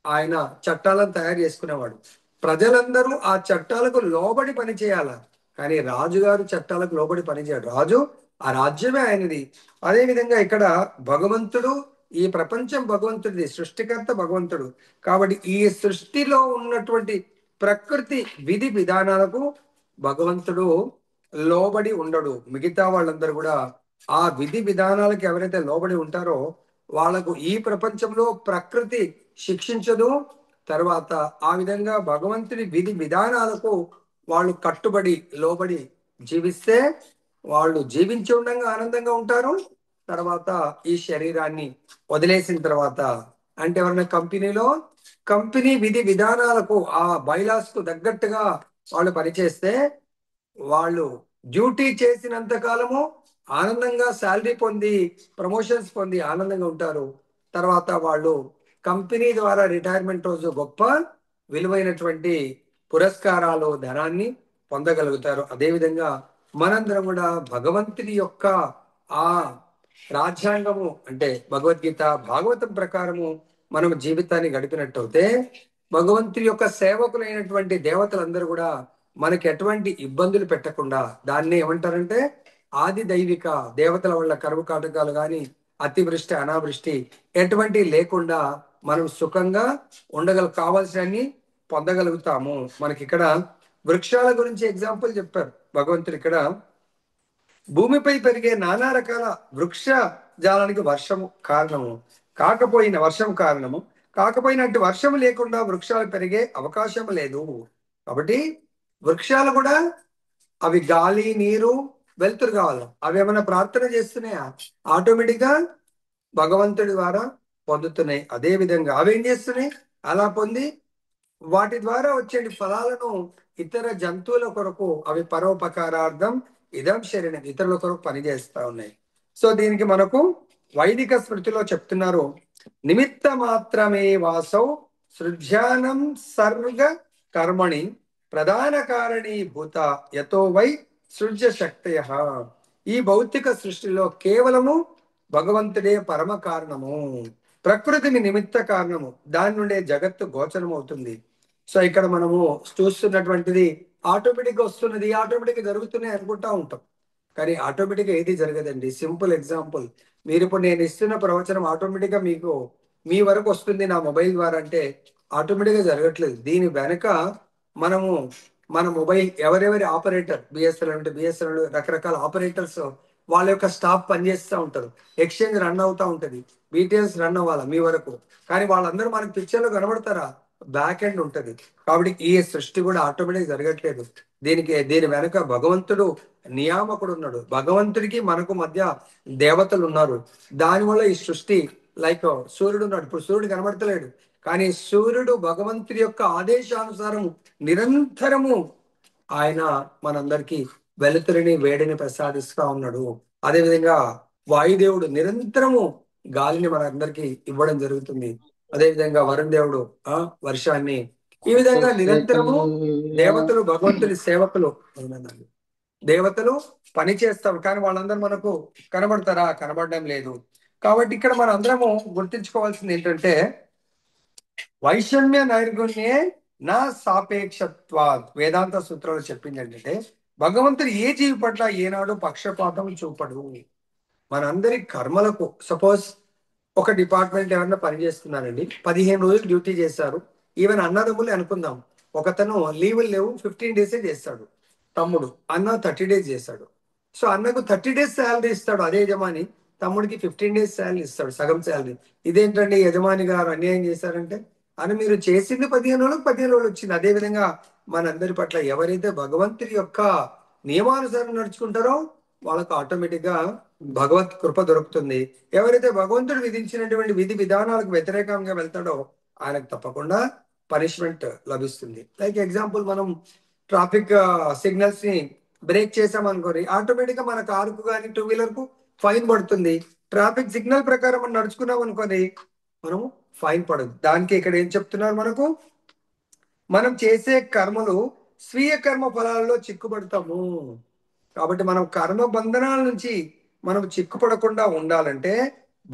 A: ఆయన చట్టాలను తయారు చేసుకునేవాడు. ప్రజలందరూ ఆ చట్టాలకు లోబడి పని చేయాల. కానీ రాజుగారు చట్టాలకు లోబడి పనిచేయడు. రాజు ఆ రాజ్యమే ఆయనది. అదే విధంగా ఇక్కడ భగవంతుడు, ఈ ప్రపంచం భగవంతుడిది, సృష్టికర్త భగవంతుడు. కాబట్టి ఈ సృష్టిలో ఉన్నటువంటి ప్రకృతి విధి విధానాలకు భగవంతుడు లోబడి ఉండడు. మిగతా వాళ్ళందరూ కూడా ఆ విధి విధానాలకు ఎవరైతే లోబడి ఉంటారో వాళ్ళకు ఈ ప్రపంచంలో ప్రకృతి శిక్షించదు. తర్వాత ఆ విధంగా భగవంతుడి విధి విధానాలకు వాళ్ళు కట్టుబడి లోబడి జీవిస్తే వాళ్ళు జీవించి ఉండగా ఆనందంగా ఉంటారు. తర్వాత ఈ శరీరాన్ని వదిలేసిన తర్వాత, అంటే ఎవరైనా కంపెనీ విధి విధానాలకు ఆ బైలాస్ కు తగ్గట్టుగా వాళ్ళు పనిచేస్తే వాళ్ళు డ్యూటీ చేసినంత కాలము ఆనందంగా శాలరీ పొంది ప్రమోషన్స్ పొంది ఆనందంగా ఉంటారు. తర్వాత వాళ్ళు కంపెనీ ద్వారా రిటైర్మెంట్ రోజు గొప్ప విలువైనటువంటి పురస్కారాలు, ధనాన్ని పొందగలుగుతారు. అదేవిధంగా మనందరం కూడా భగవంతుని యొక్క ఆ రాజ్యాంగము అంటే భగవద్గీత భాగవతం ప్రకారము మనం జీవితాన్ని గడిపినట్టయితే భగవంతుని యొక్క సేవకులైనటువంటి దేవతలందరూ కూడా మనకి ఎటువంటి ఇబ్బందులు పెట్టకుండా, దాన్ని ఏమంటారంటే ఆది దైవిక దేవతల వల్ల కరువు కాటకాలు కానీ అతివృష్టి అనావృష్టి ఎటువంటి లేకుండా మనం సుఖంగా కావాల్సినన్ని పొందగలుగుతాము. మనకి ఇక్కడ వృక్షాల గురించి ఎగ్జాంపుల్ చెప్పారు భగవంతుడు. ఇక్కడ భూమిపై పెరిగే నానా రకాల వృక్ష జాలానికి వర్షం కారణము కాకపోయినట్టు వర్షం లేకుండా వృక్షాలు పెరిగే అవకాశం లేదు. కాబట్టి వృక్షాలు కూడా అవి గాలి, నీరు, వెలుతురు కావాలి. అవి ఏమైనా ప్రార్థన చేస్తున్నాయా? ఆటోమేటిక్ గా భగవంతుడి ద్వారా పొందుతున్నాయి. అదే విధంగా అవి ఏం చేస్తున్నాయి? అలా పొంది వాటి ద్వారా వచ్చే ఫలాలను ఇతర జంతువుల కొరకు అవి పరోపకారార్థం ఇదం శరీరం ఇతరుల కొరకు పనిచేస్తా ఉన్నాయి. సో దీనికి మనకు వైదిక స్మృతిలో చెప్తున్నారు, నిమిత్త మాత్రమే వాసౌ సృజ్యానం సర్గ కర్మణి ప్రధాన కారణీ భూత యతో వై సృజ్య శక్తయ. ఈ భౌతిక సృష్టిలో కేవలము భగవంతుడే పరమ కారణము, ప్రకృతిని నిమిత్త కారణము, దాని నుండే జగత్తు గోచరం అవుతుంది. సో ఇక్కడ మనము చూస్తున్నటువంటిది ఆటోమేటిక్గా వస్తున్నది, ఆటోమేటిక్గా జరుగుతున్నాయి అనుకుంటా ఉంటాం. కానీ ఆటోమేటిక్గా ఏది జరగదండి. సింపుల్ ఎగ్జాంపుల్, మీరు ఇప్పుడు నేను ఇస్తున్న ప్రవచనం ఆటోమేటిక్గా మీకు మీ వరకు వస్తుంది నా మొబైల్ ద్వారా అంటే ఆటోమేటిక్గా జరగట్లేదు. దీని వెనక మనము మన మొబైల్ ఎవరెవరి ఆపరేటర్, బిఎస్ఎన్ఎల్ అంటే బిఎస్ఎన్ఎల్ రకరకాల ఆపరేటర్స్ వాళ్ళ యొక్క స్టాఫ్ పనిచేస్తూ ఉంటారు. ఎక్స్చేంజ్ రన్ అవుతూ ఉంటుంది, బీటీఎస్ రన్ అవ్వాలి మీ వరకు. కానీ వాళ్ళందరూ మనకి పిక్చర్లో కనబడతారా? బ్యాక్ ఎండ్ ఉంటుంది. కాబట్టి ఈ సృష్టి కూడా ఆటోమేటిక్ జరగట్లేదు. దీని వెనక భగవంతుడు నియామకుడు ఉన్నాడు. భగవంతుడికి మనకు మధ్య దేవతలు ఉన్నారు. దానివల్ల ఈ సృష్టి లైక్ సూర్యుడు ఉన్నాడు. ఇప్పుడు సూర్యుడు కనబడతలేడు, కానీ సూర్యుడు భగవంతుడి యొక్క ఆదేశానుసారం నిరంతరము ఆయన మనందరికీ వెలుతురిని వేడిని ప్రసాదిస్తా ఉన్నాడు. అదేవిధంగా వాయుదేవుడు నిరంతరము గాలిని మనందరికీ ఇవ్వడం జరుగుతుంది. అదేవిధంగా వరుణ్ దేవుడు వర్షాన్ని. ఈ
B: ఒక్క
A: విధంగా నిరంతరము
B: సెకండ్.
A: దేవతలు భగవంతుని సేవకులు అవునండి. దేవతలు పని చేస్తారు, కానీ వాళ్ళందరూ మనకు కనబడతారా? కనబడడం లేదు. కాబట్టి ఇక్కడ మన అందరము గుర్తించుకోవాల్సింది ఏంటంటే వైషమ్య నైర్గుణ్యే నా సాపేక్షత్వా. వేదాంత సూత్రాలు చెప్పింది ఏంటంటే భగవంతుడు ఏ జీవి పట్ల ఏనాడు పక్షపాతం చూపడు. మనందరి కర్మలకు సపోజ్ ఒక డిపార్ట్మెంట్ ఎవరన్నా పనిచేస్తున్నారండి, 15 రోజులు డ్యూటీ చేశారు. ఈవెన్ అన్నదమ్ములు అనుకుందాం, ఒకతను లీవులు లేవు 15 డేసే చేస్తాడు తమ్ముడు, అన్న 30 డేస్ చేశాడు. సో అన్నకు 30 డేస్ శాలరీ ఇస్తాడు అదే యజమాని, తమ్ముడికి 15 డేస్ శాలరీ ఇస్తాడు, సగం శాలరీ. ఇదేంటండి యజమాని గారు అన్యాయం చేశారంటే, అని మీరు చేసింది 15 రోజులకు 15 రోజులు వచ్చింది. అదే విధంగా మనందరి పట్ల ఎవరైతే భగవంతుడి యొక్క నియమానుసారం నడుచుకుంటారో వాళ్ళకు ఆటోమేటిక్ గా భగవత్ కృప దొరుకుతుంది. ఎవరైతే భగవంతుడు విధించినటువంటి విధి విధానాలకు వ్యతిరేకంగా వెళ్తాడో ఆయనకు తప్పకుండా పనిష్మెంట్ లభిస్తుంది. లైక్ ఎగ్జాంపుల్, మనం ట్రాఫిక్ సిగ్నల్స్ ని బ్రేక్ చేసాం అనుకోని ఆటోమేటిక్ గా మన కారుకు కానీ టూ వీలర్ కు ఫైన్ పడుతుంది. ట్రాఫిక్ సిగ్నల్ ప్రకారం మనం నడుచుకున్నాం అనుకోని మనము ఫైన్ పడదు. దానికి ఇక్కడ ఏం చెప్తున్నారు మనకు, మనం చేసే కర్మలు స్వీయ కర్మ ఫలాల్లో చిక్కుపడతాము. కాబట్టి మనం కర్మ బంధనాల నుంచి మనం చిక్కుపడకుండా ఉండాలంటే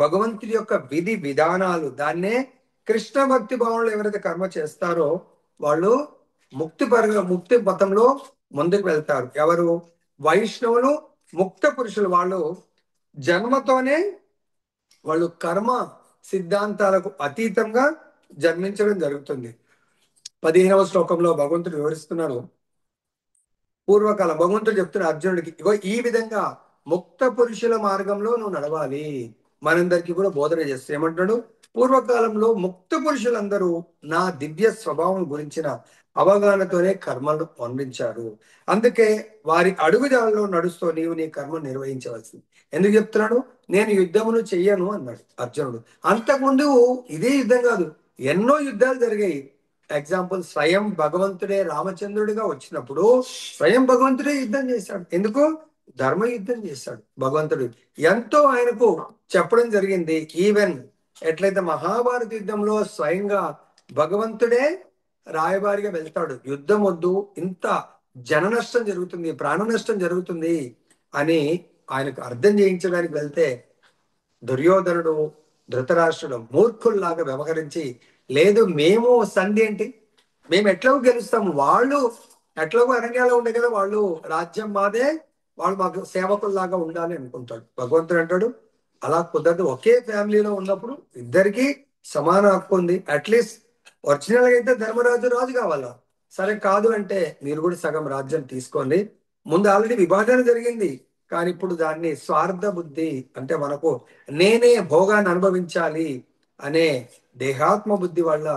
A: భగవంతుడి యొక్క విధి విధానాలు, దాన్నే కృష్ణ భక్తి భావంలో ఎవరైతే కర్మ చేస్తారో వాళ్ళు ముక్తి పథంలో ముందుకు వెళ్తారు. ఎవరు? వైష్ణవులు, ముక్త పురుషులు. వాళ్ళు జన్మతోనే వాళ్ళు కర్మ సిద్ధాంతాలకు అతీతంగా జన్మించడం జరుగుతుంది. 15వ శ్లోకంలో భగవంతుడు వివరిస్తున్నారు. పూర్వకాలం భగవంతుడు చెప్తున్న అర్జునుడికి, ఇగో ఈ విధంగా ముక్త పురుషుల మార్గంలో నువ్వు నడవాలి. మనందరికీ కూడా బోధన చేస్తూ ఏమంటున్నాడు, పూర్వకాలంలో ముక్త పురుషులందరూ నా దివ్య స్వభావం గురించిన అవగాహనతోనే కర్మలు పండించారు. అందుకే వారి అడుగుజాడలో నడుస్తూ నీవు నీ కర్మ నిర్వహించవలసింది. ఎందుకు చెప్తున్నాడు? నేను యుద్ధమును చెయ్యను అన్నాడు అర్జునుడు. అంతకుముందు ఇదే యుద్ధం కాదు, ఎన్నో యుద్ధాలు జరిగాయి. ఎగ్జాంపుల్, స్వయం భగవంతుడే రామచంద్రుడిగా వచ్చినప్పుడు స్వయం భగవంతుడే యుద్ధం చేశాడు. ఎందుకు? ధర్మ యుద్ధం చేశాడు భగవంతుడు. ఎంతో ఆయనకు చెప్పడం జరిగింది. ఈవెన్ ఎట్లయితే మహాభారత యుద్ధంలో స్వయంగా భగవంతుడే రాయబారిగా వెళ్తాడు, యుద్ధం వద్దు, ఇంత జన నష్టం జరుగుతుంది, ప్రాణ నష్టం జరుగుతుంది అని ఆయనకు అర్థం చేయించడానికి వెళ్తే దుర్యోధనుడు, ధృతరాష్ట్రుడు మూర్ఖుల్లాగా వ్యవహరించి, లేదు మేము సంధి ఏంటి, మేము ఎట్లాగో గెలుస్తాము, వాళ్ళు ఎట్లాగో అరణ్యాలో ఉండే కదా, వాళ్ళు రాజ్యం మాదే, వాళ్ళు మాకు సేవకుల్లాగా ఉండాలి అనుకుంటాడు. భగవంతుడు అంటాడు అలా కుదరదు. ఒకే ఫ్యామిలీలో ఉన్నప్పుడు ఇద్దరికి సమాన హక్కు ఉంది. అట్లీస్ట్ ఒరిజినల్ గా అయితే ధర్మరాజు రాజు కావాలా, సరే కాదు అంటే మీరు కూడా సగం రాజ్యం తీసుకోండి. ముందు ఆల్రెడీ విభాజన జరిగింది, కానీ ఇప్పుడు దాన్ని స్వార్థ బుద్ధి అంటే మనకు నేనే భోగాన్ని అనుభవించాలి అనే దేహాత్మ బుద్ధి వల్ల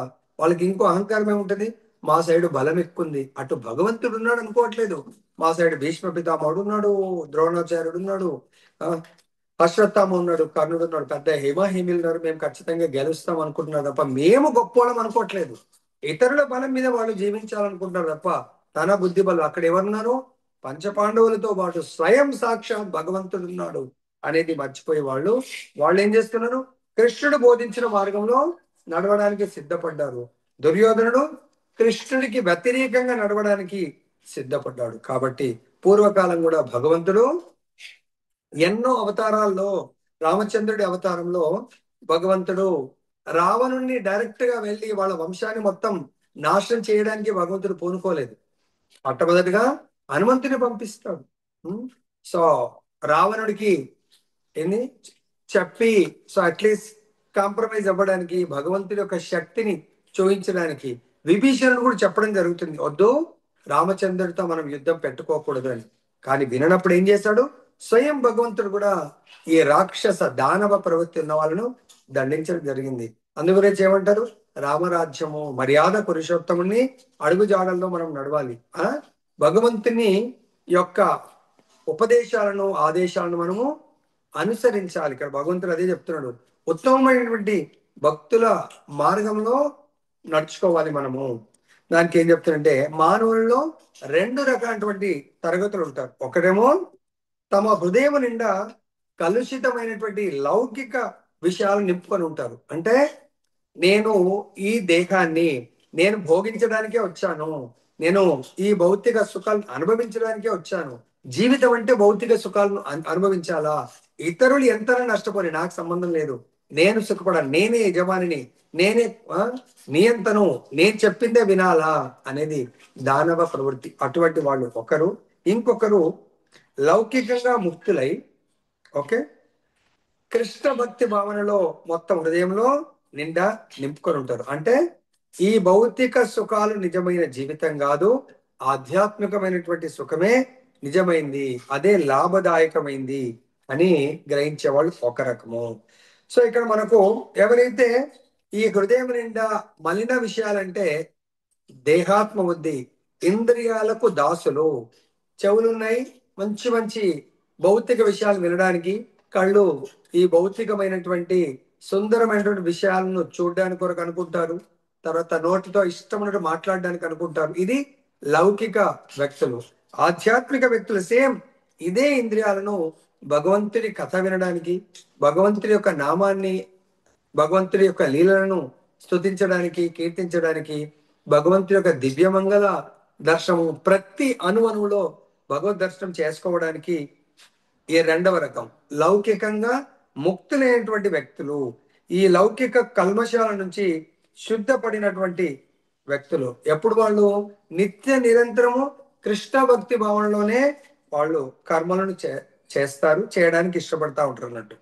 A: వాళ్ళకి ఇంకో అహంకారం ఏముంటది, మా సైడ్ బలం ఎక్కుంది, అటు భగవంతుడు ఉన్నాడు అనుకోవట్లేదు, మా సైడ్ భీష్మ పితామహుడు ఉన్నాడు, ద్రోణాచార్యుడు ఉన్నాడు, అశ్వత్థామ ఉన్నాడు, కర్ణుడు ఉన్నాడు, పెద్ద హిమహిమిలు ఉన్నారు, మేము ఖచ్చితంగా గెలుస్తాం అనుకుంటున్నారు తప్ప మేము గొప్పవాళ్ళం అనుకోవట్లేదు. ఇతరుల బలం మీద వాళ్ళు జీవించాలనుకుంటున్నారు తప్ప తన బుద్ధి బలం. అక్కడ ఎవరున్నారు? పంచపాండవులతో పాటు స్వయం సాక్షాత్ భగవంతుడు ఉన్నాడు అనేది మర్చిపోయి వాళ్ళు ఏం చేస్తున్నారు? కృష్ణుడు బోధించిన మార్గంలో నడవడానికి సిద్ధపడ్డారు. దుర్యోధనుడు కృష్ణుడికి వ్యతిరేకంగా నడవడానికి సిద్ధపడ్డాడు. కాబట్టి పూర్వకాలం కూడా భగవంతుడు ఎన్నో అవతారాల్లో, రామచంద్రుడి అవతారంలో భగవంతుడు రావణుణ్ణి డైరెక్ట్ గా వెళ్ళి వాళ్ళ వంశాన్ని మొత్తం నాశనం చేయడానికి భగవంతుడు పూనుకోలేదు. మొట్టమొదటిగా హనుమంతుని పంపిస్తాడు. ఉం? సో రావణుడికి ఏంది చెప్పి, సో అట్లీస్ట్ కాంప్రమైజ్ అవ్వడానికి, భగవంతుడి యొక్క శక్తిని చూపించడానికి విభీషణుడు కూడా చెప్పడం జరుగుతుంది, వద్దు రామచంద్రుడితో మనం యుద్ధం పెట్టుకోకూడదు అని. కానీ విననప్పుడు ఏం చేశాడు, స్వయం భగవంతుడు కూడా ఈ రాక్షస దానవ ప్రవృత్తి ఉన్న వాళ్ళను దండించడం జరిగింది. అందు గురించి ఏమంటారు, రామరాజ్యము మర్యాద పురుషోత్తముని అడుగు జాడల్లో మనం నడవాలి. భగవంతుని యొక్క ఉపదేశాలను ఆదేశాలను మనము అనుసరించాలి. ఇక్కడ భగవంతుడు అదే చెప్తున్నాడు, ఉత్తమమైనటువంటి భక్తుల మార్గంలో నడుచుకోవాలి మనము. దానికి ఏం చెప్తాడంటే, మానవుల్లో రెండు రకాలైనటువంటి తరగతులు ఉంటారు. ఒకటేమో తమ హృదయం నిండా కలుషితమైనటువంటి లౌకిక విషయాలు నింపుకొని ఉంటారు. అంటే నేను ఈ దేహాన్ని నేను భోగించడానికే వచ్చాను, నేను ఈ భౌతిక సుఖాలను అనుభవించడానికే వచ్చాను, జీవితం అంటే భౌతిక సుఖాలను అనుభవించాలా, ఇతరులు ఎంత నష్టపోయి నాకు సంబంధం లేదు, నేను సుఖపడాలి, నేనే యజమానిని, నేనే నియంతను, నేను చెప్పిందే వినాలా అనేది దానవ ప్రవృత్తి. అటువంటి వాళ్ళు ఒకరు. ఇంకొకరు లౌకికంగా ముక్తులై ఓకే కృష్ణ భక్తి భావనలో మొత్తం హృదయంలో నిండా నింపుకొని ఉంటారు. అంటే ఈ భౌతిక సుఖాలు నిజమైన జీవితం కాదు, ఆధ్యాత్మికమైనటువంటి సుఖమే నిజమైంది, అదే లాభదాయకమైంది అని గ్రహించే వాళ్ళు ఒక రకము. సో ఇక్కడ మనకు ఎవరైతే ఈ హృదయం నిండా మలిన విషయాలంటే దేహాత్మ బుద్ధి, ఇంద్రియాలకు దాసులు, చెవులున్నాయి మంచి మంచి భౌతిక విషయాలు వినడానికి, కళ్ళు ఈ భౌతికమైనటువంటి సుందరమైనటువంటి విషయాలను చూడడానికి కొరకు అనుకుంటారు, తర్వాత నోటితో ఇష్టమైనట్టు మాట్లాడడానికి అనుకుంటారు. ఇది లౌకిక వ్యక్తులు. ఆధ్యాత్మిక వ్యక్తులు సేమ్ ఇదే ఇంద్రియాలను భగవంతుడి కథ వినడానికి, భగవంతుడి యొక్క నామాన్ని, భగవంతుడి యొక్క లీలలను స్తుతించడానికి, కీర్తించడానికి, భగవంతుడి యొక్క దివ్యమంగళ దర్శనము ప్రతి అణువణువులో భగవద్ దర్శనం చేసుకోవడానికి ఈ రెండవ రకం లౌకికంగా ముక్తులైనటువంటి వ్యక్తులు, ఈ లౌకిక కల్మషాల నుంచి శుద్ధపడినటువంటి వ్యక్తులు. ఎప్పుడు వాళ్ళు నిత్య నిరంతరము కృష్ణ భక్తి భావనలోనే వాళ్ళు కర్మలను చేస్తారు, చేయడానికి ఇష్టపడతా ఉంటారు అన్నట్టు.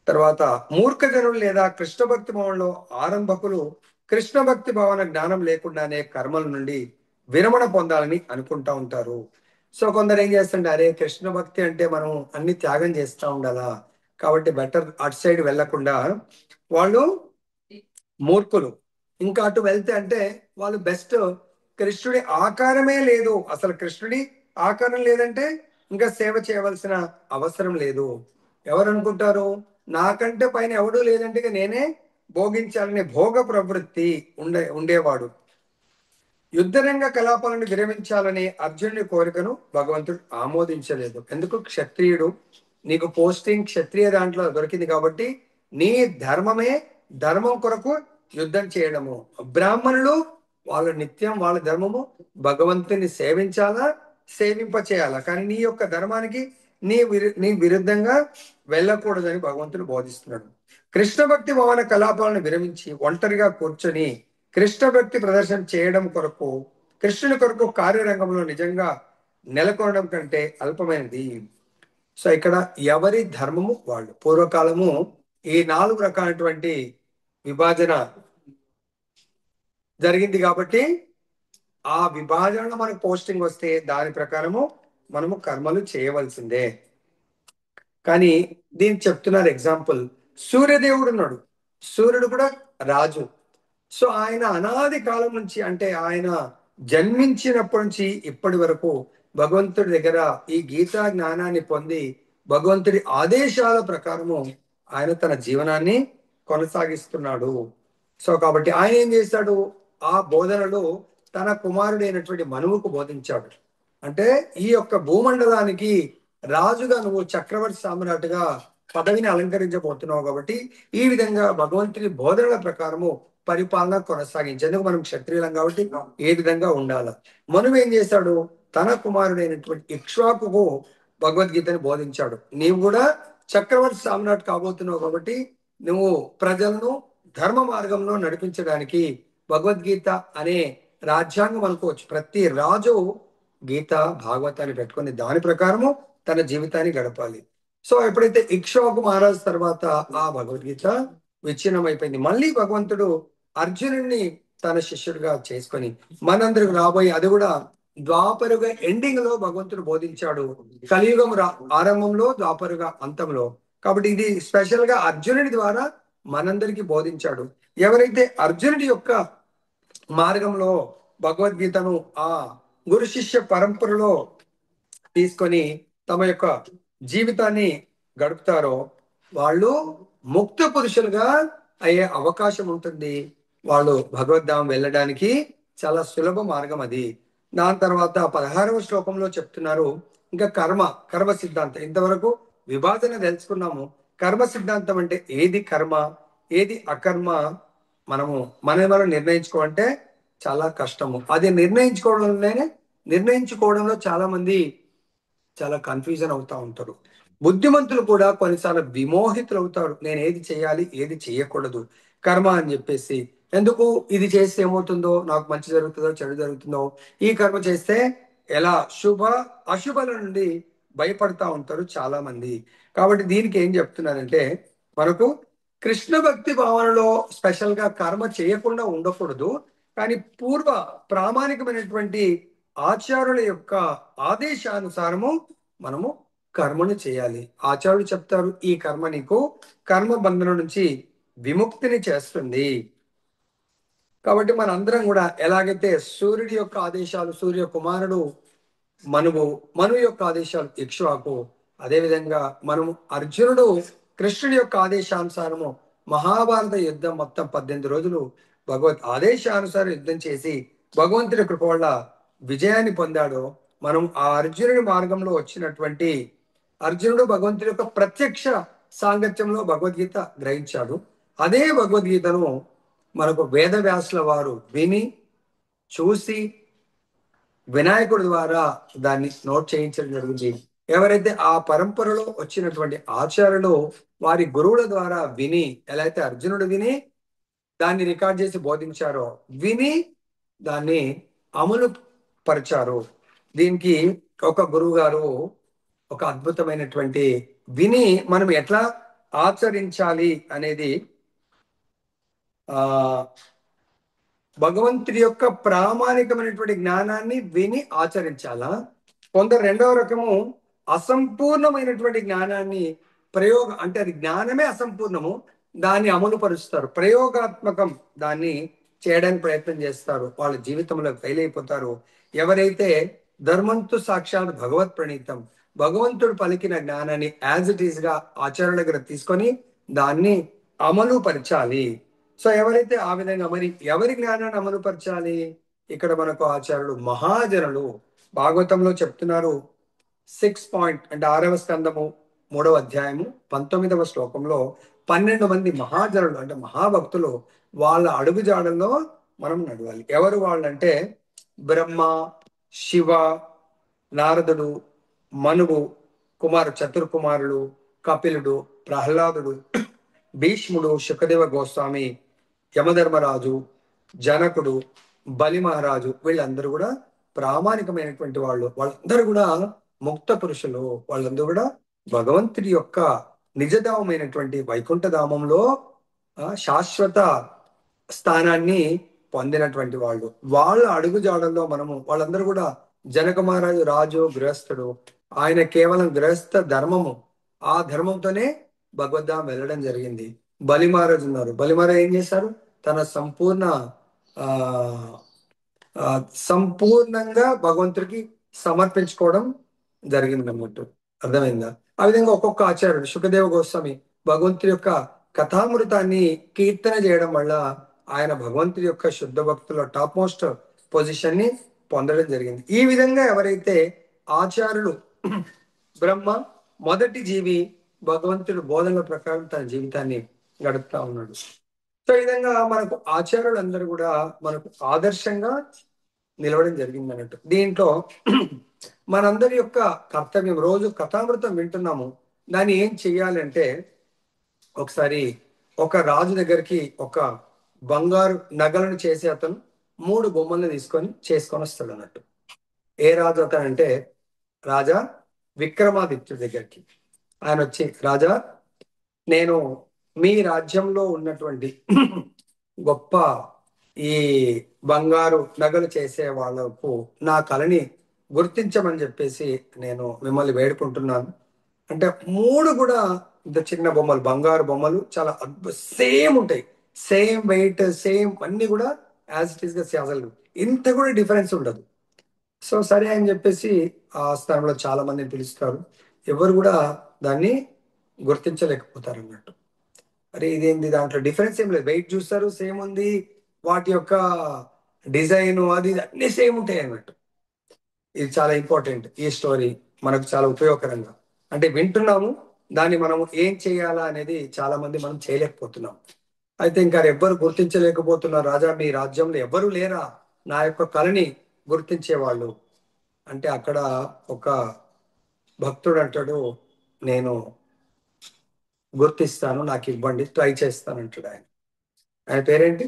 A: తర్వాత మూర్ఖజనులు లేదా కృష్ణ భక్తి భావనలో ఆరంభకులు కృష్ణ భక్తి భావన జ్ఞానం లేకుండానే కర్మల నుండి విరమణ పొందాలని అనుకుంటా ఉంటారు. సో కొందరు ఏం చేస్తుంటే, అరే కృష్ణ భక్తి అంటే మనం అన్ని త్యాగం చేస్తూ ఉండాలా, కాబట్టి బెటర్ అటు సైడ్ వెళ్లకుండా వాళ్ళు మూర్ఖులు. ఇంకా అటు వెళ్తే అంటే వాళ్ళు బెస్ట్, కృష్ణుడి ఆకారమే లేదు, అసలు కృష్ణుడి ఆకారం లేదంటే ఇంకా సేవ చేయవలసిన అవసరం లేదు. ఎవరు అనుకుంటారు, నాకంటే పైన ఎవడూ లేదంటే ఇక నేనే భోగించాలనే భోగ ప్రవృత్తి ఉండేవాడు. యుద్ధరంగ కలాపాలను విరమించాలనే అర్జునుడి కోరికను భగవంతుడు ఆమోదించలేదు. ఎందుకు, క్షత్రియుడు, నీకు పోస్టింగ్ క్షత్రియ దాంట్లో దొరికింది కాబట్టి నీ ధర్మమే, ధర్మం కొరకు యుద్ధం చేయడము. బ్రాహ్మణులు వాళ్ళ నిత్యం వాళ్ళ ధర్మము భగవంతుని సేవించాలా, సేవింప చేయాలా, కానీ నీ యొక్క ధర్మానికి నీ విరుద్ధంగా వెళ్ళకూడదని భగవంతుడు బోధిస్తున్నాడు. కృష్ణ భక్తి భవన కలాపాలను విరమించి ఒంటరిగా కూర్చొని కృష్ణ భక్తి ప్రదర్శన చేయడం కొరకు, కృష్ణుని కొరకు కార్యరంగంలో నిజంగా నెలకొనడం కంటే అల్పమైనది. సో ఇక్కడ ఎవరి ధర్మము వాళ్ళు. పూర్వకాలము ఈ 4 రకాలైనటువంటి విభాజన జరిగింది కాబట్టి ఆ విభాజనలో మనకు పోస్టింగ్ వస్తే దాని ప్రకారము మనము కర్మలు చేయవలసిందే. కానీ దీనికి చెప్తున్నారు ఎగ్జాంపుల్, సూర్యదేవుడు ఉన్నాడు, సూర్యుడు కూడా రాజు. సో ఆయన అనాది కాలం నుంచి, అంటే ఆయన జన్మించినప్పటి నుంచి ఇప్పటి వరకు భగవంతుడి దగ్గర ఈ గీతా జ్ఞానాన్ని పొంది భగవంతుడి ఆదేశాల ప్రకారము ఆయన తన జీవనాన్ని కొనసాగిస్తున్నాడు. సో కాబట్టి ఆయన ఏం చేశాడు, ఆ బోధనలు తన కుమారుడైనటువంటి మనువుకు బోధించాడు. అంటే ఈ యొక్క భూమండలానికి రాజుగా నువ్వు చక్రవర్తి సామ్రాట్టుగా పదవిని అలంకరించబోతున్నావు కాబట్టి ఈ విధంగా భగవంతుని బోధనల ప్రకారము పరిపాలన కొనసాగించేందుకు మనం క్షత్రియులం కాబట్టి ఏ విధంగా ఉండాలి. మనువు ఏం చేశాడు, తన కుమారుడైనటువంటి ఇక్ష్వాకుకు భగవద్గీతని బోధించాడు. నీవు కూడా చక్రవర్తి సామ్రాట్ కాబోతున్నావు కాబట్టి నువ్వు ప్రజలను ధర్మ మార్గంలో నడిపించడానికి భగవద్గీత అనే రాజ్యాంగం అనుకోవచ్చు. ప్రతి రాజు గీత భాగవతాన్ని పెట్టుకొని దాని ప్రకారము తన జీవితాన్ని గడపాలి. సో ఎప్పుడైతే ఇక్ష్వాకు మహారాజు తర్వాత ఆ భగవద్గీత విచ్ఛిన్నం అయిపోయింది, మళ్ళీ భగవంతుడు అర్జునుడిని తన శిష్యుడిగా చేసుకొని మనందరికి రాబోయే, అది కూడా ద్వాపరుగ ఎండింగ్ లో భగవంతుడు బోధించాడు, కలియుగం ఆరంభంలో ద్వాపరుగ అంతంలో. కాబట్టి ఇది స్పెషల్ గా అర్జునుడి ద్వారా మనందరికి బోధించాడు. ఎవరైతే అర్జునుడి యొక్క మార్గంలో భగవద్గీతను ఆ గురు శిష్య పరంపరలో తీసుకొని తమ యొక్క జీవితాన్ని గడుపుతారో వాళ్ళు ముక్త పురుషులుగా అయ్యే అవకాశం ఉంటుంది. వాళ్ళు భగవద్ధామం వెళ్ళడానికి చాలా సులభ మార్గం అది. దాని తర్వాత 16వ శ్లోకంలో చెప్తున్నారు ఇంకా కర్మ సిద్ధాంతం. ఇంతవరకు విభాజన తెలుసుకున్నాము. కర్మ సిద్ధాంతం అంటే ఏది కర్మ ఏది అకర్మ మనం నిర్ణయించుకోవాలంటే చాలా కష్టము. అది నిర్ణయించుకోవడంలో చాలా మంది చాలా కన్ఫ్యూజన్ అవుతా ఉంటారు. బుద్ధిమంతులు కూడా కొన్నిసార్లు విమోహితులు అవుతారు. నేను ఏది చేయాలి ఏది చేయకూడదు కర్మ అని చెప్పేసి. ఎందుకు ఇది చేస్తే ఏమవుతుందో, నాకు మంచి జరుగుతుందో చెడు జరుగుతుందో, ఈ కర్మ చేస్తే ఎలా, అశుభల నుండి భయపడతా ఉంటారు చాలా మంది. కాబట్టి దీనికి ఏం చెప్తున్నారంటే మనకు కృష్ణ భక్తి భావనలో స్పెషల్ గా కర్మ చేయకుండా ఉండకూడదు, కానీ పూర్వ ప్రామాణికమైనటువంటి ఆచార్యుల యొక్క ఆదేశానుసారము మనము కర్మను చేయాలి. ఆచార్యులు చెప్తారు ఈ కర్మ నీకు కర్మ బంధనం నుంచి విముక్తిని చేస్తుంది. కాబట్టి మన అందరం కూడా ఎలాగైతే సూర్యుడి యొక్క ఆదేశాలు సూర్య కుమారుడు మనువు యొక్క ఆదేశాలు ఇక్ష్వాకు, అదేవిధంగా మనము అర్జునుడు కృష్ణుడి యొక్క ఆదేశానుసారము మహాభారత యుద్ధం మొత్తం 18 రోజులు భగవత్ ఆదేశానుసారం యుద్ధం చేసి భగవంతుడి కృప వల్ల విజయాన్ని పొందాడో, మనం ఆ అర్జునుడి మార్గంలో వచ్చినటువంటి అర్జునుడు భగవంతుడి యొక్క ప్రత్యక్ష సాంగత్యంలో భగవద్గీత గ్రహించాడు. అదే భగవద్గీతను మనకు వేదవ్యాసుల వారు విని చూసి వినాయకుడి ద్వారా దాన్ని నోట్ చేయించడం జరిగింది. ఎవరైతే ఆ పరంపరలో వచ్చినటువంటి ఆచార్యులు వారి గురువుల ద్వారా విని, ఎలా అయితే అర్జునుడు విని దాన్ని రికార్డ్ చేసి బోధించారో, విని దాన్ని అమలు పరిచారు. దీనికి ఒక గురువు గారు ఒక అద్భుతమైనటువంటి విని మనం ఎట్లా ఆచరించాలి అనేది భగవంతుడి యొక్క ప్రామాణికమైనటువంటి జ్ఞానాన్ని విని ఆచరించాలా. కొందరు రెండవ రకము అసంపూర్ణమైనటువంటి జ్ఞానాన్ని అంటే అది జ్ఞానమే అసంపూర్ణము, దాన్ని అమలు పరుస్తారు, ప్రయోగాత్మకం దాన్ని చేయడానికి ప్రయత్నం చేస్తారు, వాళ్ళ జీవితంలో ఫెయిల్ అయిపోతారు. ఎవరైతే ధర్మంతు సాక్షాత్ భగవత్ ప్రణీతం, భగవంతుడు పలికిన జ్ఞానాన్ని యాజ్ ఇట్ ఈస్ గా ఆచరణ దగ్గర తీసుకొని దాన్ని అమలు పరచాలి. సో ఎవరైతే ఆ విధంగా, మరి ఎవరి జ్ఞానాన్ని అమలుపరచాలి? ఇక్కడ మనకు ఆచార్యులు మహాజనులు భాగవతంలో చెప్తున్నారు. 6 పాయింట్ అంటే 6వ స్కందము 3వ అధ్యాయము 19వ శ్లోకంలో 12 మంది మహాజనులు అంటే మహాభక్తులు, వాళ్ళ అడుగుజాడల్లో మనం నడవాలి. ఎవరు వాళ్ళంటే బ్రహ్మ, శివ, నారదుడు, మనువు, చతుర్కుమారుడు, కపిలుడు, ప్రహ్లాదుడు, భీష్ముడు, శుకదేవ గోస్వామి, యమధర్మరాజు, జనకుడు, బలి మహారాజు, వీళ్ళందరూ కూడా ప్రామాణికమైనటువంటి వాళ్ళు. వాళ్ళందరూ కూడా ముక్త పురుషులు. వాళ్ళందరూ కూడా భగవంతుడి యొక్క నిజధామమైనటువంటి వైకుంఠధామంలో శాశ్వత స్థానాన్ని పొందినటువంటి వాళ్ళు. వాళ్ళ అడుగుజాడల్లో వాళ్ళందరూ కూడా జనక మహారాజు రాజు గృహస్థుడు, ఆయన కేవలం గృహస్థ ధర్మము, ఆ ధర్మంతోనే భగవద్ధామం వెళ్ళడం జరిగింది. బలి మహారాజు ఉన్నారు. బలి మహారాజు ఏం చేశారు? తన సంపూర్ణంగా భగవంతుడికి సమర్పించుకోవడం జరిగింది అన్నట్టు. అర్థమైందా? ఆ విధంగా ఒక్కొక్క ఆచార్యుడు, శుకదేవ గోస్వామి భగవంతుడి యొక్క కథామృతాన్ని కీర్తన చేయడం వల్ల ఆయన భగవంతుడి యొక్క శుద్ధ భక్తుల టాప్ మోస్ట్ పొజిషన్ ని పొందడం జరిగింది. ఈ విధంగా ఎవరైతే ఆచార్యులు బ్రహ్మ మొదటి జీవి భగవంతుడు బోధనల ప్రకారం తన జీవితాన్ని గడుపుతా ఉన్నాడు. సో ఈ విధంగా మనకు ఆచార్యులు అందరూ కూడా మనకు ఆదర్శంగా నిలవడం జరిగింది అన్నట్టు. దీంట్లో మనందరి యొక్క కర్తవ్యం, రోజు కథామృతం వింటున్నాము, దాన్ని ఏం చెయ్యాలంటే, ఒకసారి ఒక రాజు దగ్గరికి ఒక బంగారు నగలను చేసే అతను 3 బొమ్మల్ని తీసుకొని చేసుకొని వస్తాడు అన్నట్టు. ఏ రాజు అతనంటే రాజా విక్రమాదిత్యుడి దగ్గరికి. ఆయన వచ్చి, రాజా నేను మీ రాజ్యంలో ఉన్నటువంటి గొప్ప ఈ బంగారు నగలు చేసే వాళ్ళకు నా కళని గుర్తించమని చెప్పేసి నేను మిమ్మల్ని వేడుకుంటున్నాను. అంటే 3 కూడా ఇంత చిన్న బొమ్మలు, బంగారు బొమ్మలు, చాలా సేమ్ ఉంటాయి. సేమ్ వెయిట్, సేమ్ అన్ని కూడా యాజ్ ఇట్ ఈస్ గా అసలు ఇంత కూడా డిఫరెన్స్ ఉండదు. సో సరే అని చెప్పేసి ఆ స్థానంలో చాలా మందిని పిలుస్తారు. ఎవరు కూడా దాన్ని గుర్తించలేకపోతారు అన్నట్టు. అరే ఇదేంది, దాంట్లో డిఫరెన్స్ ఏం లేదు, వెయిట్ చూస్తారు సేమ్ ఉంది, వాటి యొక్క డిజైన్ అది ఇది అన్ని సేమ్ ఉంటాయి అన్నట్టు. ఇది చాలా ఇంపార్టెంట్. ఈ స్టోరీ మనకు చాలా ఉపయోగకరంగా, అంటే వింటున్నాము, దాన్ని మనం ఏం చేయాలా అనేది చాలా మంది మనం చేయలేకపోతున్నాం. అయితే ఇంకా ఎవ్వరు గుర్తించలేకపోతున్నారు. రాజా మీ రాజ్యంలో ఎవ్వరు లేరా నా యొక్క కళని గుర్తించే వాళ్ళు అంటే, అక్కడ ఒక భక్తుడు అంటాడు, నేను గుర్తిస్తాను, నాకు ఇవ్వండి, ట్రై చేస్తాను అంటాడు ఆయన. ఆయన పేరేంటి?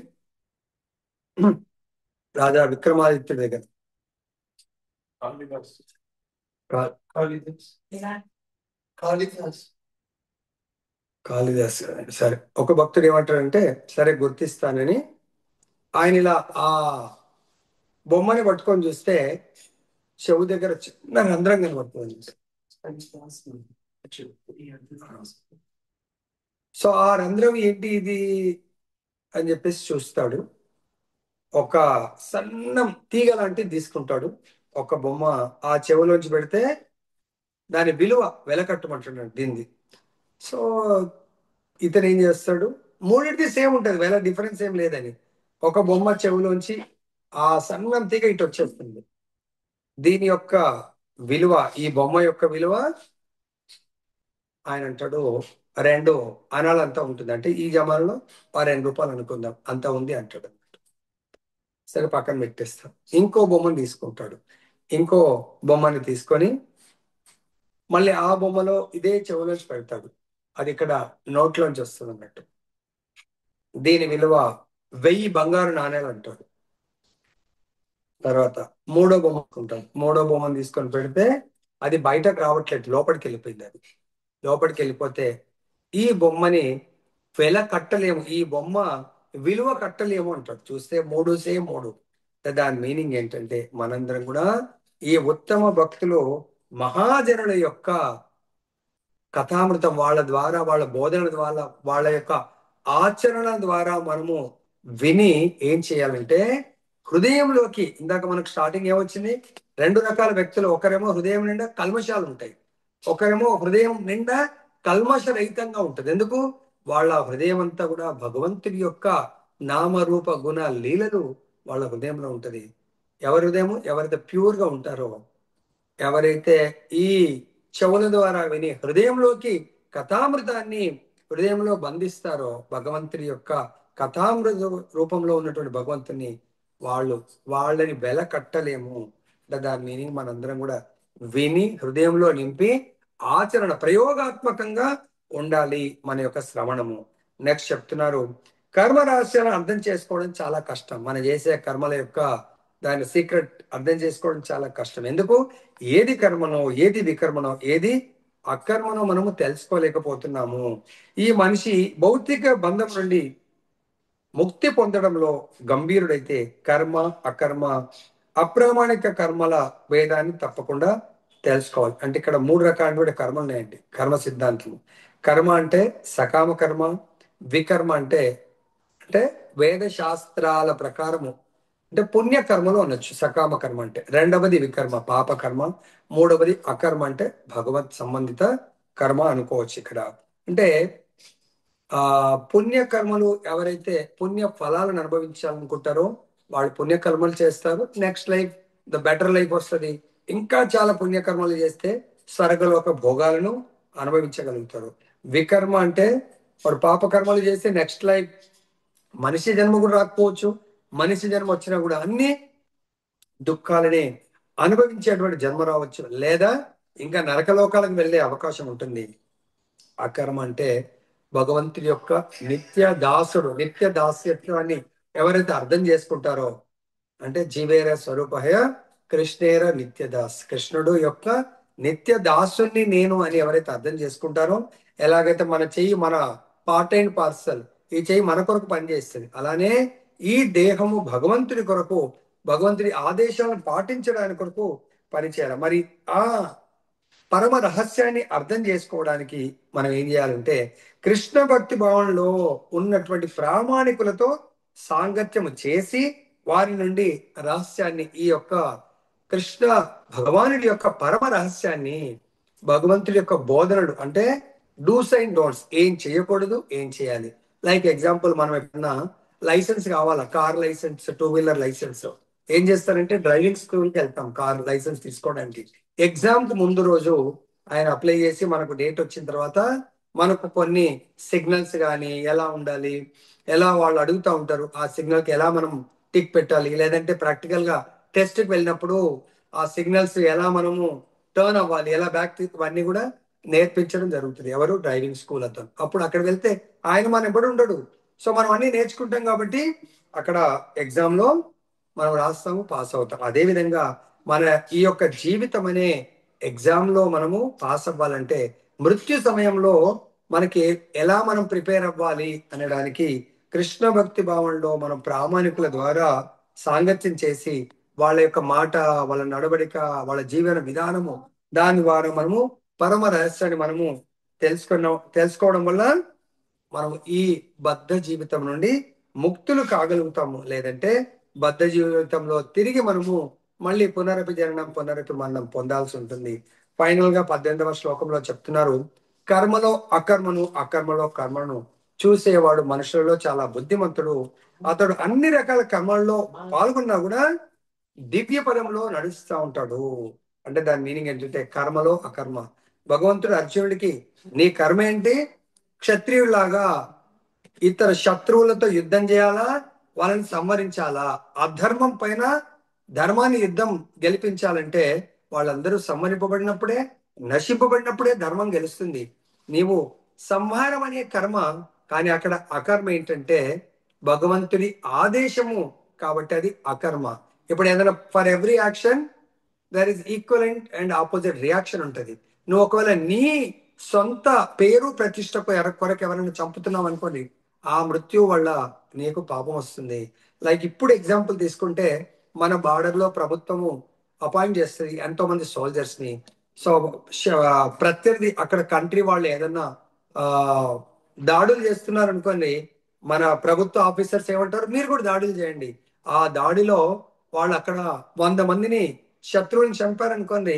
A: రాజా విక్రమాదిత్యుడి దగ్గర కా- కాళిదాస్ కాళిదాస్. సరే, ఒక భక్తుడు ఏమంటాడంటే, సరే గుర్తిస్తానని ఆయన ఇలా ఆ బొమ్మని పట్టుకొని చూస్తే చెవు దగ్గర చిన్న రంధ్రం కనబడుతుంది. సో ఆ రంధ్రం ఏంటి ఇది అని చెప్పేసి చూస్తాడు. ఒక సన్నం తీగ లాంటిది తీసుకుంటాడు. ఒక బొమ్మ ఆ చెవులోంచి పెడితే దాని విలువ వెలకట్టమంటున్నాడు దీన్ని. సో ఇతను ఏం చేస్తాడు, మూడింటిది సేమ్ ఉంటుంది, వేల డిఫరెన్స్ ఏం లేదని. ఒక బొమ్మ చెవులోంచి ఆ సన్నం తీగ ఇటు వచ్చేస్తుంది. దీని యొక్క విలువ, ఈ బొమ్మ యొక్క విలువ ఆయన అంటాడు 2 అనాలంతా ఉంటుంది. అంటే ఈ జమాలలో ఆ 2 రూపాయలు అనుకుందాం, అంత ఉంది అంటాడు. సరే పక్కన పెట్టేస్తాం. ఇంకో బొమ్మను తీసుకుంటాడు. ఇంకో బొమ్మని తీసుకొని మళ్ళీ ఆ బొమ్మలో ఇదే చెవులోంచి పెడతాడు. అది ఇక్కడ నోట్లోంచి వస్తుంది అన్నట్టు. దీని విలువ 1000 బంగారు నాణేలు అంటాడు. తర్వాత మూడో బొమ్మ ఉంటాం. మూడో బొమ్మను తీసుకొని పెడితే అది బయటకు రావట్లేదు, లోపలికి వెళ్ళిపోయింది. అది లోపలికి వెళ్ళిపోతే ఈ బొమ్మని వెల కట్టలేము, ఈ బొమ్మ విలువ కట్టలేము అంటాడు. చూస్తే 3 సేమ్ 3. దాని మీనింగ్ ఏంటంటే, మనందరం కూడా ఈ ఉత్తమ భక్తులు మహాజనుల యొక్క కథామృతం, వాళ్ళ ద్వారా, వాళ్ళ బోధనల ద్వారా, వాళ్ళ యొక్క ఆచరణ ద్వారా మనము విని ఏం చేయాలంటే, హృదయంలోకి, ఇందాక మనకు స్టార్టింగ్ ఏమొచ్చింది, 2 రకాల వ్యక్తులు. ఒకరేమో హృదయం నిండా కల్మషాలు ఉంటాయి, ఒకరేమో హృదయం నిండా కల్మష రహితంగా ఉంటుంది. ఎందుకు? వాళ్ళ హృదయం అంతా కూడా భగవంతుడి యొక్క నామరూప గుణ లీలలు వాళ్ళ హృదయంలో ఉంటది. ఎవరి హృదయం ఎవరైతే ప్యూర్ గా ఉంటారో, ఎవరైతే ఈ చెవుల ద్వారా విని హృదయంలోకి కథామృతాన్ని హృదయంలో బంధిస్తారో, భగవంతుడి యొక్క కథామృత రూపంలో ఉన్నటువంటి భగవంతుని వాళ్ళని వెల కట్టలేము. అంటే దాని మీనింగ్ మనందరం కూడా విని హృదయంలో నింపి ఆచరణ ప్రయోగాత్మకంగా ఉండాలి మన యొక్క శ్రవణము. నెక్స్ట్ చెప్తున్నారు, కర్మ రహస్యాలను అర్థం చేసుకోవడం చాలా కష్టం. మనం చేసే కర్మల యొక్క దాని సీక్రెట్ అర్థం చేసుకోవడం చాలా కష్టం. ఎందుకు? ఏది కర్మనో, ఏది వికర్మనో, ఏది అకర్మనో మనము తెలుసుకోలేకపోతున్నాము. ఈ మనిషి భౌతిక బంధం నుండి ముక్తి పొందడంలో గంభీరుడైతే కర్మ, అకర్మ, అప్రామాణిక కర్మల భేదాన్ని తప్పకుండా తెలుసుకోవాలి. అంటే ఇక్కడ 3 రకాలైన కర్మలు ఉన్నాయండి కర్మ సిద్ధాంతం. కర్మ అంటే సకామ కర్మ, వికర్మ అంటే అంటే వేద శాస్త్రాల ప్రకారము అంటే పుణ్యకర్మలు అనొచ్చు సకామ కర్మ అంటే. రెండవది వికర్మ పాప కర్మ. మూడవది అకర్మ అంటే భగవత్ సంబంధిత కర్మ అనుకోవచ్చు ఇక్కడ. అంటే ఆ పుణ్యకర్మలు ఎవరైతే పుణ్య ఫలాలను అనుభవించాలనుకుంటారో వాళ్ళు పుణ్యకర్మలు చేస్తారు. Next life the better life వస్తుంది. ఇంకా చాలా పుణ్యకర్మలు చేస్తే స్వర్గలోక భోగాలను అనుభవించగలుగుతారు. వికర్మ అంటే వాడు పాపకర్మలు చేస్తే నెక్స్ట్ లైఫ్ మనిషి జన్మ కూడా రాకపోవచ్చు. మనిషి జన్మ వచ్చినా కూడా అన్ని దుఃఖాలని అనుభవించేటువంటి జన్మ రావచ్చు, లేదా ఇంకా నరకలోకాలకు వెళ్ళే అవకాశం ఉంటుంది. అకర్మ అంటే భగవంతుడి యొక్క నిత్య దాసుడు, నిత్య దాస్యత్వాన్ని ఎవరైతే అర్థం చేసుకుంటారో అంటే జీవేర స్వరూపహయ కృష్ణేర నిత్యదాస్, కృష్ణుడు యొక్క నిత్య దాసుని నేను అని ఎవరైతే అర్థం చేసుకుంటారో, ఎలాగైతే మన చెయ్యి మన పార్ట్ అండ్ పార్సల్, ఈ చెయ్యి మన కొరకు పనిచేస్తుంది, అలానే ఈ దేహము భగవంతుడి కొరకు, భగవంతుడి ఆదేశాలను పాటించడానికి కొరకు పనిచేయాలి. మరి ఆ పరమ రహస్యాన్ని అర్థం చేసుకోవడానికి మనం ఏం చేయాలంటే, కృష్ణ భక్తి భావంలో ఉన్నటువంటి ప్రామాణికులతో సాంగత్యము చేసి వారి నుండి రహస్యాన్ని, ఈ యొక్క కృష్ణ భగవానుడి యొక్క పరమ రహస్యాన్ని, భగవంతుడి యొక్క బోధనలు అంటే డూస్ అండ్ డోంట్స్, ఏం చేయకూడదు ఏం చేయాలి. లైక్ ఎగ్జాంపుల్, మనం ఎప్పుడన్నా లైసెన్స్ కావాలా, car licence, two wheeler licence, ఏం చేస్తారంటే డ్రైవింగ్ స్కూల్కి వెళ్తాం కార్ లైసెన్స్ తీసుకోవడానికి. ఎగ్జామ్ కు ముందు రోజు ఆయన అప్లై చేసి మనకు డేట్ వచ్చిన తర్వాత మనకు కొన్ని సిగ్నల్స్ కానీ ఎలా ఉండాలి, ఎలా వాళ్ళు అడుగుతూ ఉంటారు, ఆ సిగ్నల్ కి ఎలా మనం టిక్ పెట్టాలి, లేదంటే ప్రాక్టికల్ గా టెస్ట్ కి వెళ్ళినప్పుడు ఆ సిగ్నల్స్ ఎలా మనము టర్న్ అవ్వాలి, ఎలా బ్యాక్, ఇవన్నీ కూడా నేర్పించడం జరుగుతుంది. ఎవరు? డ్రైవింగ్ స్కూల్ అతను. అప్పుడు అక్కడ వెళ్తే ఆయన మన ఎప్పుడు ఉండడు, సో మనం అన్ని నేర్చుకుంటాం కాబట్టి అక్కడ ఎగ్జామ్ లో మనం రాస్తాము, పాస్ అవుతాం. అదే విధంగా మన ఈ యొక్క జీవితం అనే ఎగ్జామ్ లో మనము పాస్ అవ్వాలంటే, మృత్యు సమయంలో మనకి ఎలా మనం ప్రిపేర్ అవ్వాలి అనడానికి కృష్ణ భక్తి భావంలో మనం ప్రామాణికుల ద్వారా సాంగత్యం చేసి వాళ్ళ యొక్క మాట, వాళ్ళ నడవడిక, వాళ్ళ జీవన విధానము, దాని ద్వారా మనము పరమ రహస్యాన్ని మనము తెలుసుకోవడం వల్ల మనం ఈ బద్ధ జీవితం నుండి ముక్తులు కాగలుగుతాము. లేదంటే బద్ధ జీవితంలో తిరిగి మనము మళ్ళీ పునరపి జననం పునరపి మరణం పొందాల్సి ఉంటుంది. ఫైనల్ గా 18వ శ్లోకంలో చెప్తున్నారు, కర్మలో అకర్మను అకర్మలో కర్మను చూసేవాడు మనుషులలో చాలా బుద్ధిమంతుడు, అతడు అన్ని రకాల కర్మల్లో పాల్గొన్నా కూడా దివ్య పదంలో నడుస్తూ ఉంటాడు. అంటే దాని మీనింగ్ ఏంటంటే కర్మలో అకర్మ. భగవంతుడు అర్జునుడికి నీ కర్మ ఏంటి, క్షత్రియులాగా ఇతర శత్రువులతో యుద్ధం చేయాలా, వాళ్ళని సంహరించాలా, అధర్మం పైన ధర్మాన్ని యుద్ధం గెలిపించాలంటే వాళ్ళందరూ సంహరింపబడినప్పుడే, నశింపబడినప్పుడే ధర్మం గెలుస్తుంది. నీవు సంహారం అనే కర్మ, కానీ అక్కడ అకర్మ ఏంటంటే భగవంతుడి ఆదేశము, కాబట్టి అది అకర్మ. ఇప్పుడు ఏదైనా for every action there is equivalent and opposite reaction ఉంటుంది. నువ్వు ఒకవేళ నీ సొంత పేరు ప్రతిష్టకు కొరకు ఎవరైనా చంపుతున్నావు అనుకోండి, ఆ మృత్యువు వల్ల నీకు పాపం వస్తుంది. లైక్ ఇప్పుడు ఎగ్జాంపుల్ తీసుకుంటే, మన బార్డర్ లో ప్రభుత్వము అపాయింట్ చేస్తుంది ఎంతో మంది సోల్జర్స్ ని. సో ప్రత్యర్థి అక్కడ కంట్రీ వాళ్ళు ఏదన్నా ఆ దాడులు చేస్తున్నారు అనుకోండి, మన ప్రభుత్వ ఆఫీసర్స్ ఏమంటారు, మీరు కూడా దాడులు చేయండి. ఆ దాడిలో వాళ్ళు అక్కడ 100 మందిని శత్రువుని చంపారనుకోండి,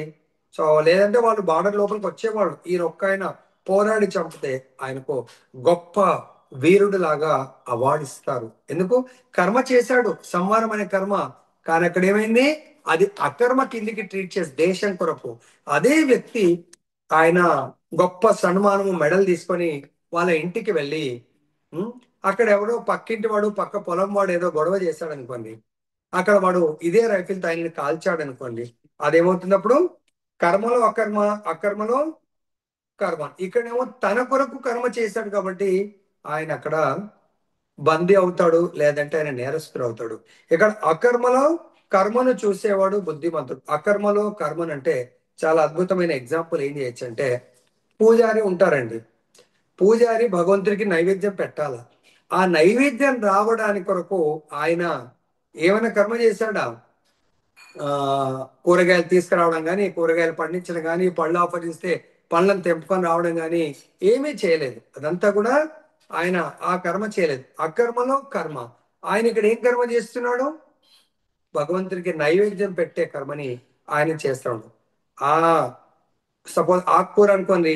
A: సో లేదంటే వాళ్ళు బార్డర్ లోపలికి వచ్చేవాళ్ళు, ఈ ఒక్క ఆయన పోరాడి చంపితే ఆయనకు గొప్ప వీరుడు లాగా అవార్డు ఇస్తారు. ఎందుకు? కర్మ చేశాడు, సంహారం అనే కర్మ. కానీ అక్కడ ఏమైంది, అది అకర్మ కిందికి ట్రీట్ చేసి దేశం కొరకు. అదే వ్యక్తి ఆయన గొప్ప సన్మానము మెడల్ తీసుకొని వాళ్ళ ఇంటికి వెళ్ళి ఉమ్, అక్కడ ఎవడో పక్కింటి వాడు, పక్క పొలం వాడు ఏదో గొడవ చేశాడు అనుకోండి, అక్కడ వాడు ఇదే రైఫిల్తో ఆయన్ని కాల్చాడు అనుకోండి, అదేమవుతుంది అప్పుడు? కర్మలో అకర్మ, అకర్మలో కర్మ. ఇక్కడేమో తన కొరకు కర్మ చేశాడు కాబట్టి ఆయన అక్కడ బందీ అవుతాడు, లేదంటే ఆయన నేరస్తుడు అవుతాడు. ఇక్కడ అకర్మలో కర్మను చూసేవాడు బుద్ధిమంతుడు. అకర్మలో కర్మను అంటే చాలా అద్భుతమైన ఎగ్జాంపుల్ ఏం చేయొచ్చు అంటే, పూజారి ఉంటారండి, పూజారి భగవంతుడికి నైవేద్యం పెట్టాల, ఆ నైవేద్యం రావడానికి కొరకు ఆయన ఏమైనా కర్మ చేశాడా? ఆ కూరగాయలు తీసుకురావడం కానీ, కూరగాయలు పండించడం కానీ, పళ్ళు ఆఫరిస్తే పళ్ళను తెంపుకొని రావడం కానీ ఏమీ చేయలేదు. అదంతా కూడా ఆయన ఆ కర్మ చేయలేదు. అకర్మలో కర్మ. ఆయన ఇక్కడ ఏం కర్మ చేస్తున్నాడు? భగవంతుడికి నైవేద్యం పెట్టే కర్మని ఆయన చేస్తాడు. ఆ సపోజ్ ఆకుకూర అనుకోండి,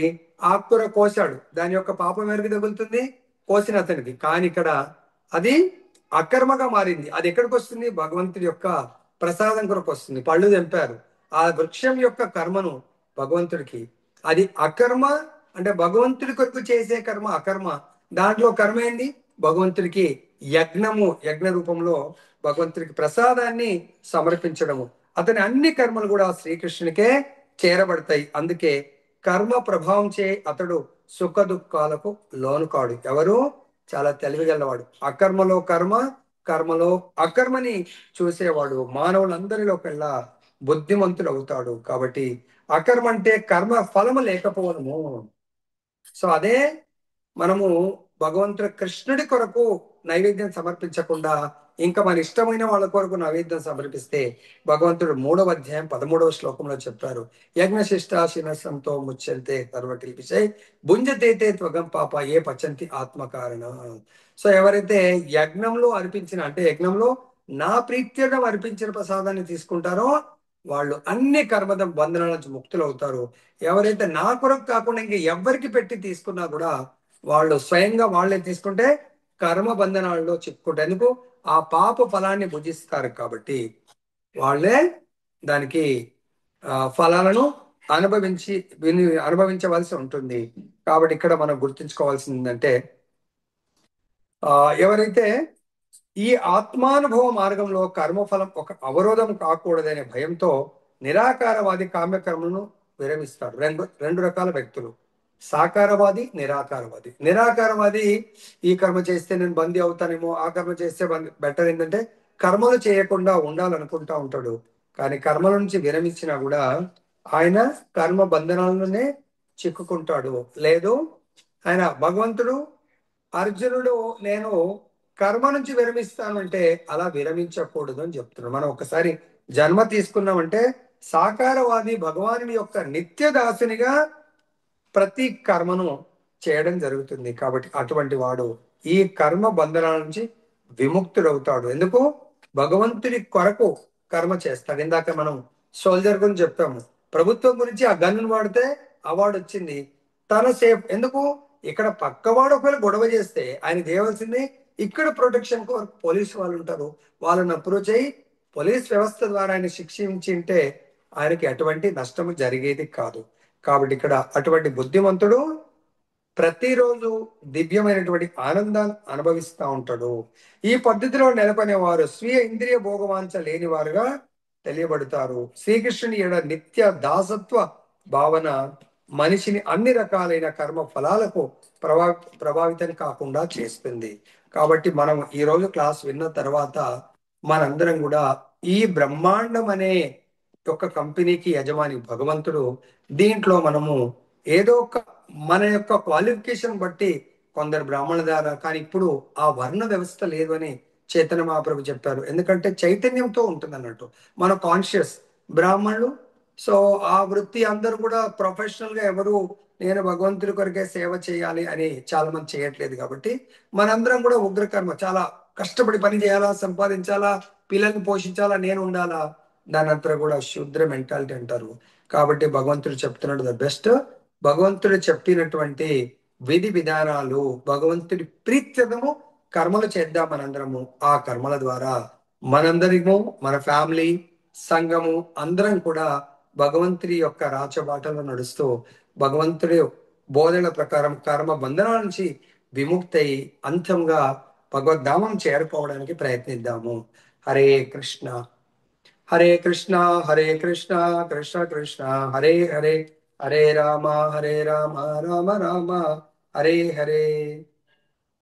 A: ఆకుకూర కోసాడు, దాని యొక్క పాపం ఎవరికి తగులుతుంది? కోసిన అతనికి. కానీ ఇక్కడ అది అకర్మగా మారింది. అది ఎక్కడికి వస్తుంది? భగవంతుడి యొక్క ప్రసాదం కొరకు వస్తుంది. పళ్ళు తెంపారు, ఆ వృక్షం యొక్క కర్మను భగవంతుడికి, అది అకర్మ. అంటే భగవంతుడి కొరకు చేసే కర్మ అకర్మ. దాంట్లో కర్మ ఏంది? భగవంతుడికి యజ్ఞము, యజ్ఞ రూపంలో భగవంతుడికి ప్రసాదాన్ని సమర్పించడము. అతని అన్ని కర్మలు కూడా శ్రీకృష్ణునికే చేరబడతాయి. అందుకే కర్మ ప్రభావం చే అతడు సుఖ దుఃఖాలకు లోను కాడు. ఎవరు? చాలా తెలివిగలవాడు. అకర్మలో కర్మ, కర్మలో అకర్మని చూసేవాడు మానవులందరిలోకెల్లా బుద్ధిమంతుడు అవుతాడు. కాబట్టి అకర్మ అంటే కర్మ ఫలము లేకపోవడము. సో అదే మనము భగవంతుడు కృష్ణుడి కొరకు నైవేద్యం సమర్పించకుండా ఇంకా మన ఇష్టమైన వాళ్ళ కొరకు నైవేద్యం సమర్పిస్తే భగవంతుడు 3వ అధ్యాయం 13వ శ్లోకంలో చెప్పారు, యజ్ఞశిష్టాశినసంతో ముచ్చంతే సర్వకిల్పిషై భుంజతేతే త్వగం పాప ఏ పచంతి ఆత్మకారణ. సో ఎవరైతే యజ్ఞంలో అర్పించిన అంటే యజ్ఞంలో నా ప్రీత్యర్థం అర్పించిన ప్రసాదాన్ని తీసుకుంటారో వాళ్ళు అన్ని కర్మద బంధనాల నుంచి ముక్తులు అవుతారు. ఎవరైతే నా కొరకు కాకుండా ఇంక ఎవరికి పెట్టి తీసుకున్నా కూడా వాళ్ళు స్వయంగా వాళ్ళే తీసుకుంటే కర్మ బంధనాల్లో చిక్కుకుంటారు. ఎందుకు? ఆ పాప ఫలాన్ని భుజిస్తారు కాబట్టి వాళ్ళే దానికి ఫలాలను అనుభవించవలసి ఉంటుంది. కాబట్టి ఇక్కడ మనం గుర్తుంచుకోవాల్సింది ఏంటంటే ఎవరైతే ఈ ఆత్మానుభవ మార్గంలో కర్మఫలం ఒక అవరోధం కాకూడదనే భయంతో నిరాకారవాది కామ్యకర్మలను విరమిస్తారు. రెండు రకాల వ్యక్తులు, సాకారవాది, నిరాకారవాది. నిరాకారవాది ఈ కర్మ చేస్తే నేను బందీ అవుతానేమో, ఆ కర్మ చేస్తే బెటర్ ఏంటంటే కర్మలు చేయకుండా ఉండాలనుకుంటా ఉంటాడు. కానీ కర్మల నుంచి విరమించినా కూడా ఆయన కర్మ బంధనాలనే చిక్కుకుంటాడు. లేదు, ఆయన భగవంతుడు అర్జునుడు నేను కర్మ నుంచి విరమిస్తానంటే అలా విరమించకూడదు అని చెప్తున్నాడు. మనం ఒకసారి జన్మ తీసుకున్నామంటే సాకారవాది భగవానుని యొక్క నిత్య దాసునిగా ప్రతి కర్మను చేయడం జరుగుతుంది. కాబట్టి అటువంటి వాడు ఈ కర్మ బంధనాల నుంచి విముక్తుడవుతాడు. ఎందుకు? భగవంతుడి కొరకు కర్మ చేస్తాడు. ఇందాక మనం సోల్జర్ గురించి చెప్పాము, ప్రభుత్వం గురించి ఆ గన్ను వాడితే అవార్డు వచ్చింది. తన సేఫ్ ఎందుకు? ఇక్కడ పక్కవాడు ఒకవేళ గొడవ చేస్తే ఆయన చేయవలసింది ఇక్కడ ప్రొటెక్షన్ కొరకు పోలీసు వాళ్ళు ఉంటారు, వాళ్ళని అప్రోచ్ అయ్యి పోలీస్ వ్యవస్థ ద్వారా ఆయన శిక్షించింటే ఆయనకి ఎటువంటి నష్టము జరిగేది కాదు. కాబట్టి ఇక్కడ అటువంటి బుద్ధిమంతుడు ప్రతిరోజు దివ్యమైనటువంటి ఆనందాన్ని అనుభవిస్తూ ఉంటాడు. ఈ పద్ధతిలో నెలకొనే వారు స్వీయ ఇంద్రియ భోగవాంఛ లేని వారుగా తెలియబడతారు. శ్రీకృష్ణుని ఎడ నిత్య దాసత్వ భావన మనిషిని అన్ని రకాలైన కర్మ ఫలాలకు ప్రభావితం కాకుండా చేస్తుంది. కాబట్టి మనం ఈరోజు క్లాస్ విన్న తర్వాత మనందరం కూడా ఈ బ్రహ్మాండం అనే యొక్క కంపెనీకి యజమాని భగవంతుడు, దీంట్లో మనము ఏదో ఒక మన యొక్క క్వాలిఫికేషన్ బట్టి కొందరు బ్రాహ్మణ ద్వారా, కానీ ఇప్పుడు ఆ వర్ణ వ్యవస్థ లేదు అని చైతన్య మహాప్రభు చెప్పారు. ఎందుకంటే చైతన్యంతో ఉంటుంది అన్నట్టు మన కాన్షియస్ బ్రాహ్మణులు. సో ఆ వృత్తి అందరూ కూడా ప్రొఫెషనల్ గా ఎవరు నేను భగవంతుడి కొరకే సేవ చేయాలి అని చాలా మంది చేయట్లేదు. కాబట్టి మనందరం కూడా ఉగ్రకర్మ చాలా కష్టపడి పని చేయాలా, సంపాదించాలా, పిల్లల్ని పోషించాలా, నేను ఉండాలా, దాని అంతా కూడా శూద్ర మెంటాలిటీ అంటారు. కాబట్టి భగవంతుడు చెప్తున్నాడు ద బెస్ట్, భగవంతుడు చెప్పినటువంటి విధి విధానాలు భగవంతుడి ప్రీత్యర్థము కర్మలు చేద్దాం మనందరము. ఆ కర్మల ద్వారా మనందరిము మన ఫ్యామిలీ సంఘము అందరం కూడా భగవంతుడి యొక్క రాచబాటలో నడుస్తూ భగవంతుడి బోధనల ప్రకారం కర్మ బంధనాల నుంచి విముక్తై అంతంగా భగవద్ధామం చేరుకోవడానికి ప్రయత్నిద్దాము. హరే కృష్ణ హరే కృష్ణ హరే కృష్ణ కృష్ణ కృష్ణ హరే హరే, హరే రామ రామ రామ హరే హరే.